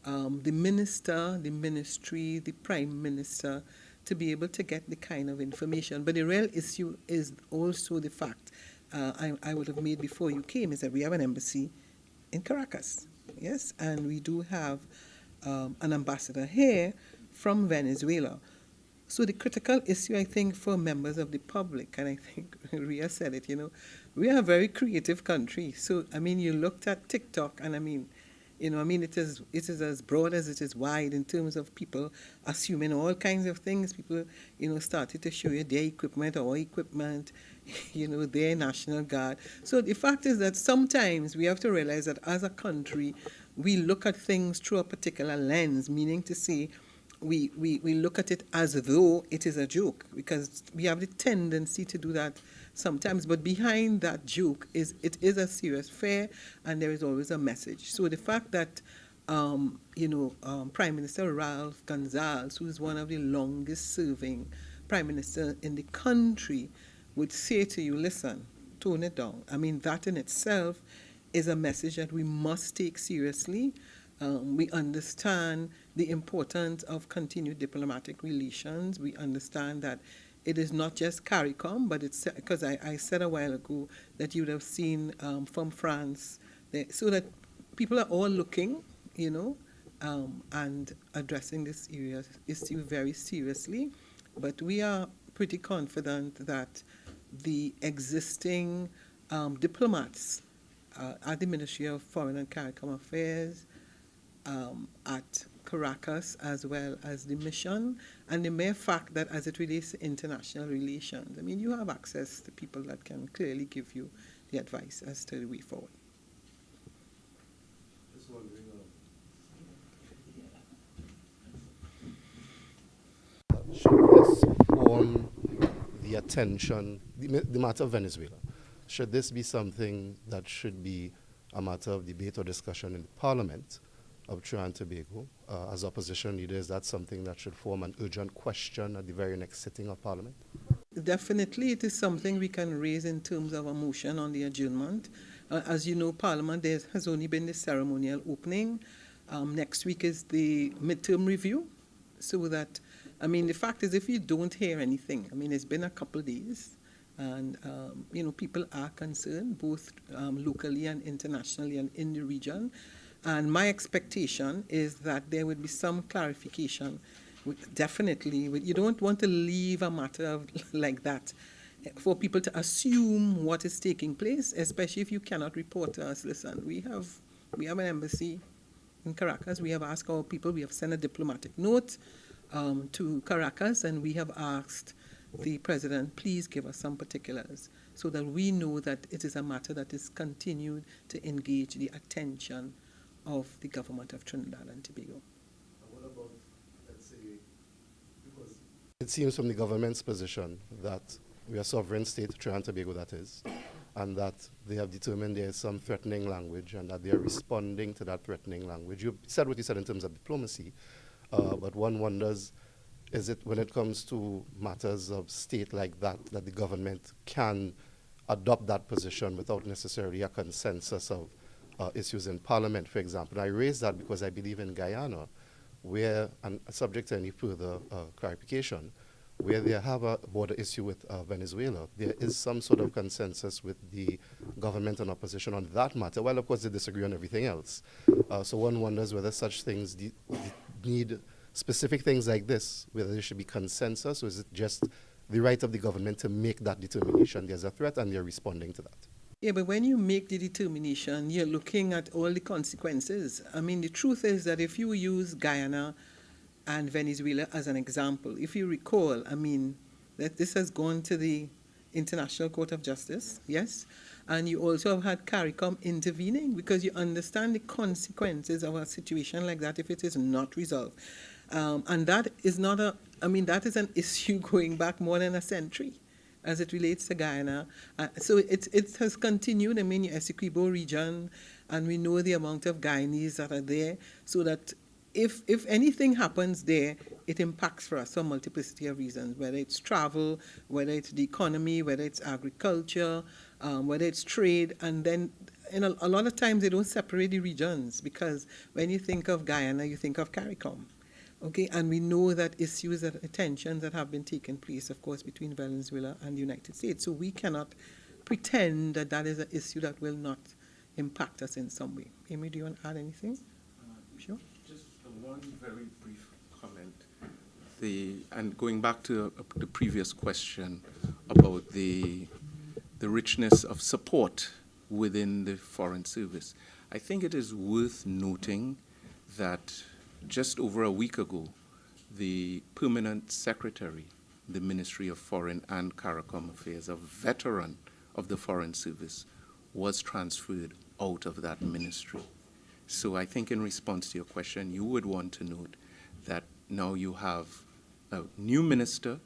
the minister, the ministry, the prime minister to be able to get the kind of information. But the real issue is also the fact I would have made before you came, is that we have an embassy in Caracas, yes, and we do have an ambassador here from Venezuela. So the critical issue, I think, for members of the public, and I think Ria said it, we are a very creative country. So, you looked at TikTok, and it is as broad as it is wide in terms of people assuming all kinds of things. People, started to show you their equipment, our equipment, their National Guard. So the fact is that sometimes we have to realize that as a country, we look at things through a particular lens, meaning to say, we look at it as though it is a joke, because we have the tendency to do that sometimes. But behind that joke it is a serious affair, and there is always a message. So the fact that Prime Minister Ralph Gonsalves, who is one of the longest serving prime ministers in the country, would say to you, listen, tone it down. That in itself is a message that we must take seriously. We understand the importance of continued diplomatic relations. We understand that it is not just CARICOM, but it's because I said a while ago that you would have seen from France, so that people are all looking, and addressing this issue very seriously. But we are pretty confident that the existing diplomats at the Ministry of Foreign and CARICOM Affairs, at Caracas as well as the mission, and the mere fact that as it relates to international relations, I mean, you have access to people that can clearly give you the advice as to the way forward. Should this form the attention, the matter of Venezuela, should this be something that should be a matter of debate or discussion in the Parliament of Trinidad and Tobago? As opposition leaders, that's something that should form an urgent question at the very next sitting of Parliament? Definitely, it is something we can raise in terms of a motion on the adjournment. As you know, Parliament, there has only been the ceremonial opening. Next week is the midterm review. So that, I mean, the fact is, if you don't hear anything, I mean, it's been a couple of days, and, you know, people are concerned, both locally and internationally and in the region. And my expectation is that there would be some clarification. Definitely, you don't want to leave a matter like that for people to assume what is taking place, especially if you cannot report to us. Listen, we have an embassy in Caracas. We have asked our people, we have sent a diplomatic note to Caracas, and we have asked the president, please give us some particulars so that we know that it is a matter that is continued to engage the attention of the government of Trinidad and Tobago. What about, let's say, because it seems from the government's position that we are a sovereign state, Trinidad and Tobago that is, and that they have determined there is some threatening language and that they are responding to that threatening language. You said what you said in terms of diplomacy, but one wonders, is it when it comes to matters of state like that, that the government can adopt that position without necessarily a consensus of issues in Parliament, for example? And I raise that because I believe in Guyana, where, and subject to any further clarification, where they have a border issue with Venezuela, there is some sort of consensus with the government and opposition on that matter. Well, of course, they disagree on everything else. So one wonders whether such things need specific things like this, whether there should be consensus, or is it just the right of the government to make that determination? There's a threat and they're responding to that. Yeah, but when you make the determination, you're looking at all the consequences. I mean, the truth is that if you use Guyana and Venezuela as an example, if you recall, I mean, that this has gone to the International Court of Justice, yes? And you also have had CARICOM intervening because you understand the consequences of a situation like that if it is not resolved. And that is not that is an issue going back more than a century as it relates to Guyana. So it has continued, I mean, the Essequibo region, and we know the amount of Guyanese that are there, so that if anything happens there, it impacts for us for a multiplicity of reasons, whether it's travel, whether it's the economy, whether it's agriculture, whether it's trade. And then a lot of times they don't separate the regions, because when you think of Guyana, you think of CARICOM. Okay, and we know that issues, that tensions that have been taking place, of course, between Venezuela and the United States. So we cannot pretend that that is an issue that will not impact us in some way. Amy, do you want to add anything? Sure. Just one very brief comment. And going back to the previous question about the richness of support within the Foreign Service, I think it is worth noting that just over a week ago, the permanent secretary, the Ministry of Foreign and CARICOM Affairs, a veteran of the Foreign Service, was transferred out of that ministry. So I think in response to your question, you would want to note that now you have a new minister,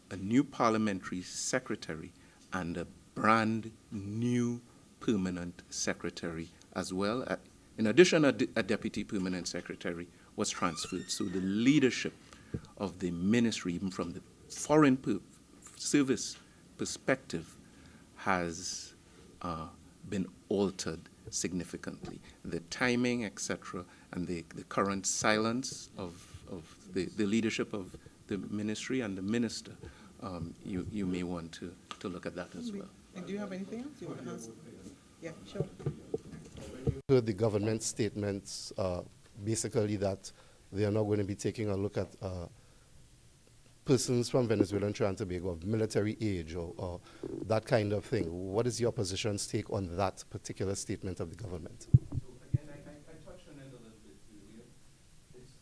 a new parliamentary secretary, and a brand new permanent secretary as well. In addition, a deputy permanent secretary was transferred. So the leadership of the ministry, even from the Foreign Service perspective, has been altered significantly. The timing, etc., and the current silence of the leadership of the ministry and the minister, you may want to look at that as well. And do you have anything else you want to ask? Yeah, sure. Heard the government statements basically that they are not going to be taking a look at persons from Venezuela and Trinidad and Tobago of military age or that kind of thing. What is the opposition's take on that particular statement of the government? So again, I touched on it a little bit earlier. It's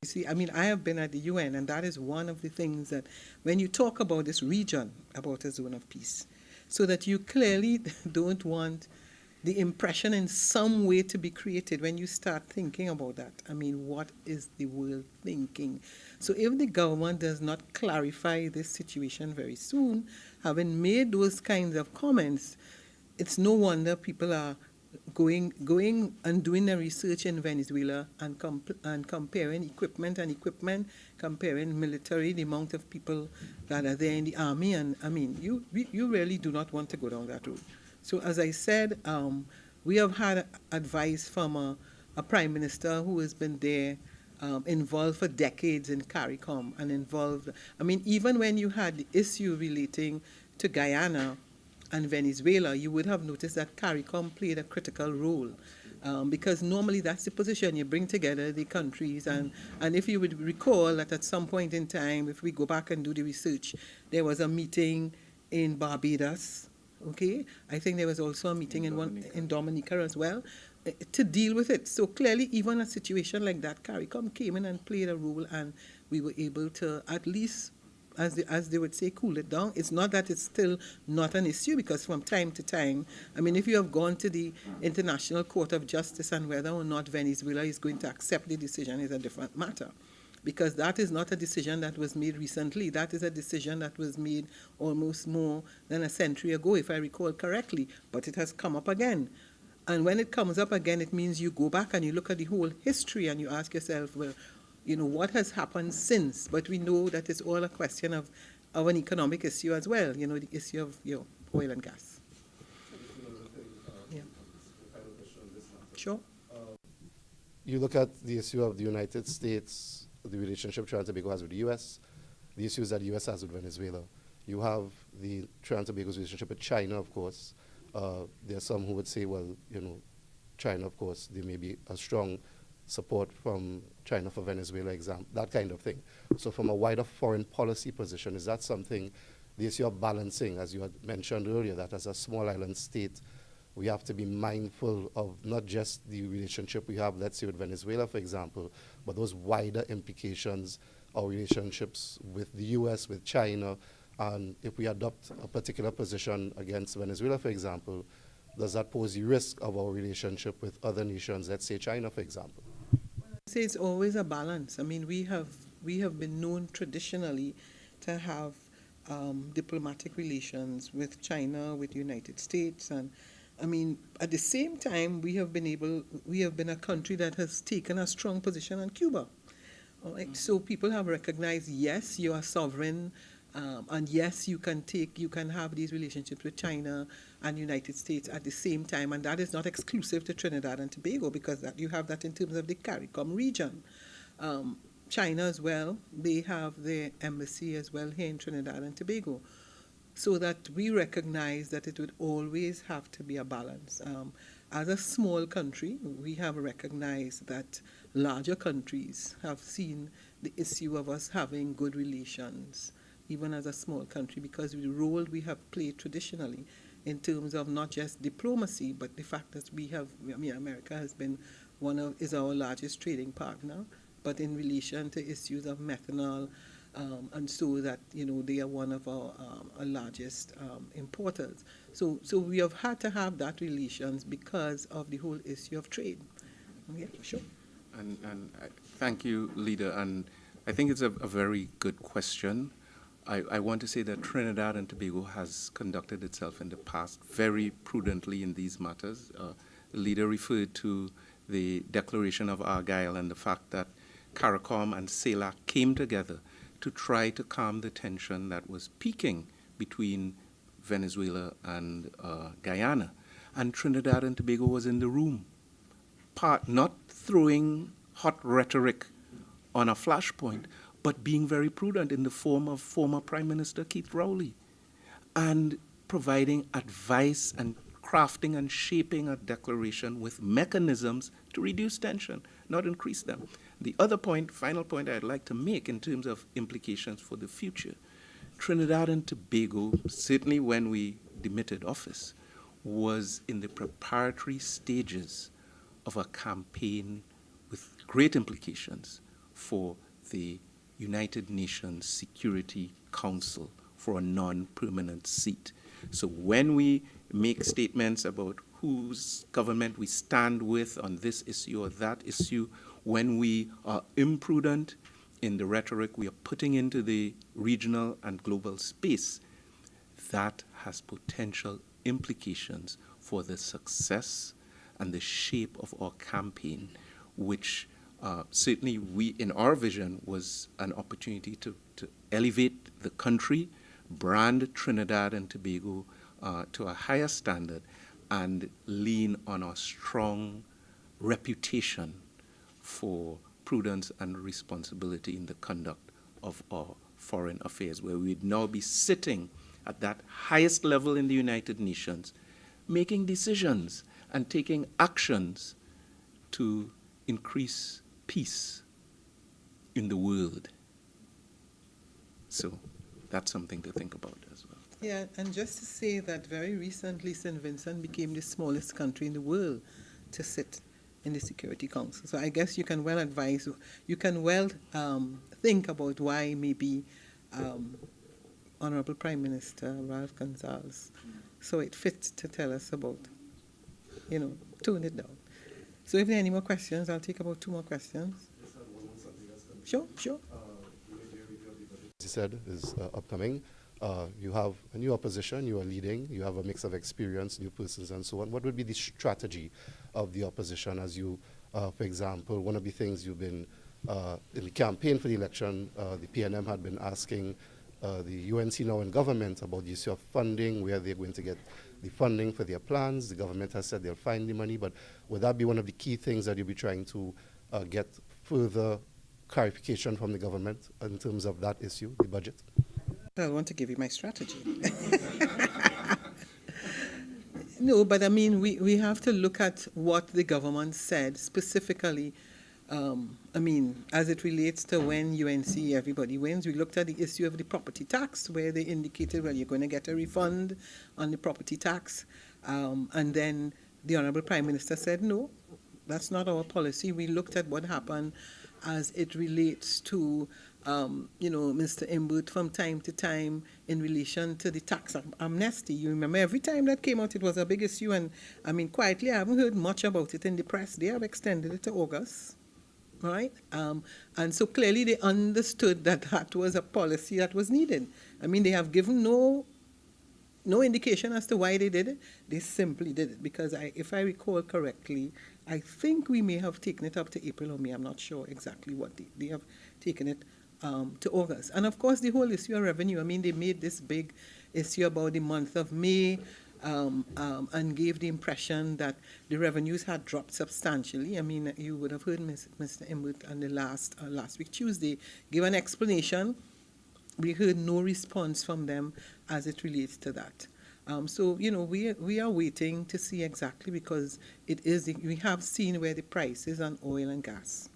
See, I mean, I have been at the UN, and that is one of the things that when you talk about this region, about a zone of peace, so that you clearly don't want the impression in some way to be created when you start thinking about that. I mean, what is the world thinking? So if the government does not clarify this situation very soon, having made those kinds of comments, it's no wonder people are going and doing the research in Venezuela and comparing equipment, comparing military, the amount of people that are there in the army, and I mean, you really do not want to go down that road. So as I said, we have had advice from a prime minister who has been there, involved for decades in CARICOM, and involved, I mean, even when you had the issue relating to Guyana and Venezuela, you would have noticed that CARICOM played a critical role, because normally that's the position. You bring together the countries, and if you would recall that at some point in time, if we go back and do the research, there was a meeting in Barbados, okay? I think there was also a meeting in Dominica as well, to deal with it. So clearly, even a situation like that, CARICOM came in and played a role, and we were able to at least, as they would say, cool it down. It's not that it's still not an issue, because from time to time, I mean, if you have gone to the International Court of Justice and whether or not Venezuela is going to accept the decision is a different matter, because that is not a decision that was made recently. That is a decision that was made almost more than a century ago, if I recall correctly, but it has come up again. And when it comes up again, it means you go back and you look at the whole history and you ask yourself, well, you know, what has happened since? But we know that it's all a question of an economic issue as well, you know, the issue of oil and gas. Yeah. Sure. You look at the issue of the United States, the relationship Trinidad and Tobago has with the U.S., the issues that the U.S. has with Venezuela. You have the Trinidad and Tobago's relationship with China, of course. There are some who would say, well, you know, China, of course, there may be a strong support from China for Venezuela, that kind of thing. So from a wider foreign policy position, is that something, the issue of balancing, as you had mentioned earlier, that as a small island state, we have to be mindful of not just the relationship we have, let's say, with Venezuela, for example, but those wider implications, our relationships with the U.S., with China, and if we adopt a particular position against Venezuela, for example, does that pose the risk of our relationship with other nations, let's say China, for example? I say it's always a balance. I mean, we have been known traditionally to have diplomatic relations with China, with the United States, and I mean, at the same time, we have been a country that has taken a strong position on Cuba. All right? So people have recognized, yes, you are sovereign, and yes, you can have these relationships with China and United States at the same time, and that is not exclusive to Trinidad and Tobago, because you have that in terms of the CARICOM region. China as well, they have their embassy as well here in Trinidad and Tobago. So that we recognize that it would always have to be a balance. As a small country, we have recognized that larger countries have seen the issue of us having good relations, even as a small country, because of the role we have played traditionally in terms of not just diplomacy, but the fact that America has been is our largest trading partner, but in relation to issues of methanol, and so that, you know, they are one of our largest importers. So we have had to have that relations because of the whole issue of trade. Yeah, sure. And thank you, Leader. And I think it's a very good question. I want to say that Trinidad and Tobago has conducted itself in the past very prudently in these matters. The Leader referred to the Declaration of Argyll and the fact that CARICOM and CELAC came together to try to calm the tension that was peaking between Venezuela and Guyana. And Trinidad and Tobago was in the room, not throwing hot rhetoric on a flashpoint, but being very prudent in the form of former Prime Minister Keith Rowley, and providing advice and crafting and shaping a declaration with mechanisms to reduce tension, not increase them. The other point, final point I'd like to make in terms of implications for the future, Trinidad and Tobago, certainly when we demitted office, was in the preparatory stages of a campaign with great implications for the United Nations Security Council for a non-permanent seat. So when we make statements about whose government we stand with on this issue or that issue, when we are imprudent in the rhetoric we are putting into the regional and global space, that has potential implications for the success and the shape of our campaign, which certainly we, in our vision, was an opportunity to elevate the country, brand Trinidad and Tobago to a higher standard, and lean on our strong reputation for prudence and responsibility in the conduct of our foreign affairs, where we'd now be sitting at that highest level in the United Nations, making decisions and taking actions to increase peace in the world. So that's something to think about as well. Yeah, and just to say that very recently St. Vincent became the smallest country in the world to sit in the Security Council. So I guess you can well advise, you can well think about why maybe Honorable Prime Minister Ralph Gonsalves so it fits to tell us about, tone it down. So if there are any more questions, I'll take about 2 more questions. Sure. As you said, is upcoming. You have a new opposition, you are leading, you have a mix of experience, new persons and so on. What would be the strategy of the opposition as you, for example, one of the things you've been, in the campaign for the election, the PNM had been asking the UNC now in government about the issue of funding, where they're going to get the funding for their plans. The government has said they'll find the money, but would that be one of the key things that you'll be trying to get further clarification from the government in terms of that issue, the budget? I want to give you my strategy. No, but I mean, we have to look at what the government said specifically. As it relates to when UNC, everybody wins. We looked at the issue of the property tax, where they indicated, well, you're going to get a refund on the property tax. And then the Honorable Prime Minister said, no, that's not our policy. We looked at what happened as it relates to Mr. Imbert from time to time in relation to the tax amnesty. You remember every time that came out, it was a big issue. And quietly, I haven't heard much about it in the press. They have extended it to August, right? And so clearly they understood that that was a policy that was needed. They have given no indication as to why they did it. They simply did it because if I recall correctly, I think we may have taken it up to April or May. I'm not sure exactly what they have taken it to August. And of course, the whole issue of revenue, they made this big issue about the month of May and gave the impression that the revenues had dropped substantially. You would have heard Mr. Imbert on the last week, Tuesday, give an explanation. We heard no response from them as it relates to that. We are waiting to see exactly, because we have seen where the prices on oil and gas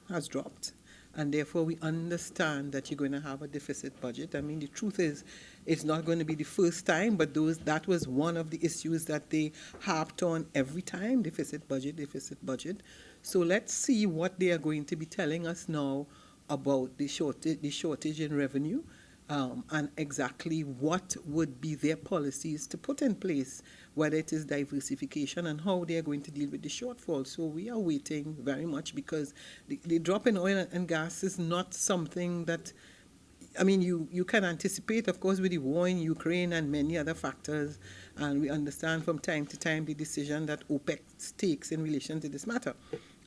has dropped. And therefore, we understand that you're going to have a deficit budget. The truth is, it's not going to be the first time, but that was one of the issues that they harped on every time, deficit budget. So let's see what they are going to be telling us now about the shortage in revenue, and exactly what would be their policies to put in place, whether it is diversification and how they are going to deal with the shortfall. So we are waiting very much, because the drop in oil and gas is not something that, you can anticipate, of course, with the war in Ukraine and many other factors, and we understand from time to time the decision that OPEC takes in relation to this matter.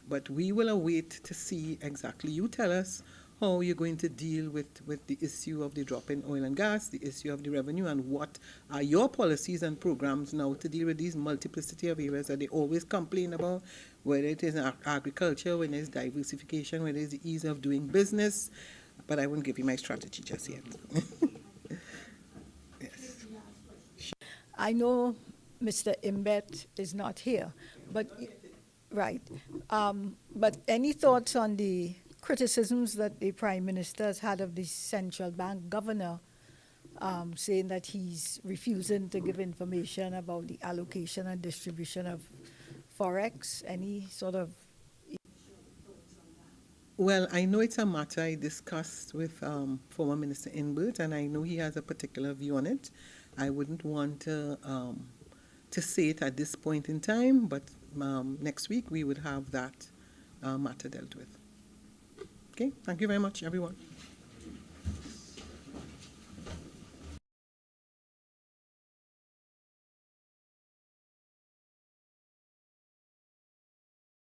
But we will await to see exactly. You tell us how you're going to deal with the issue of the drop in oil and gas, the issue of the revenue, and what are your policies and programs now to deal with these multiplicity of areas that they always complain about, whether it is agriculture, whether it's diversification, whether it's the ease of doing business. But I won't give you my strategy just yet. Yes. I know Mr. Imbert is not here, but right. But any thoughts on the criticisms that the Prime Minister has had of the central bank governor, saying that he's refusing to give information about the allocation and distribution of Forex? Any sort of Well, I know it's a matter I discussed with former Minister Inbert, and I know he has a particular view on it. I wouldn't want to say it at this point in time, but next week we would have that matter dealt with. Okay, thank you very much, everyone.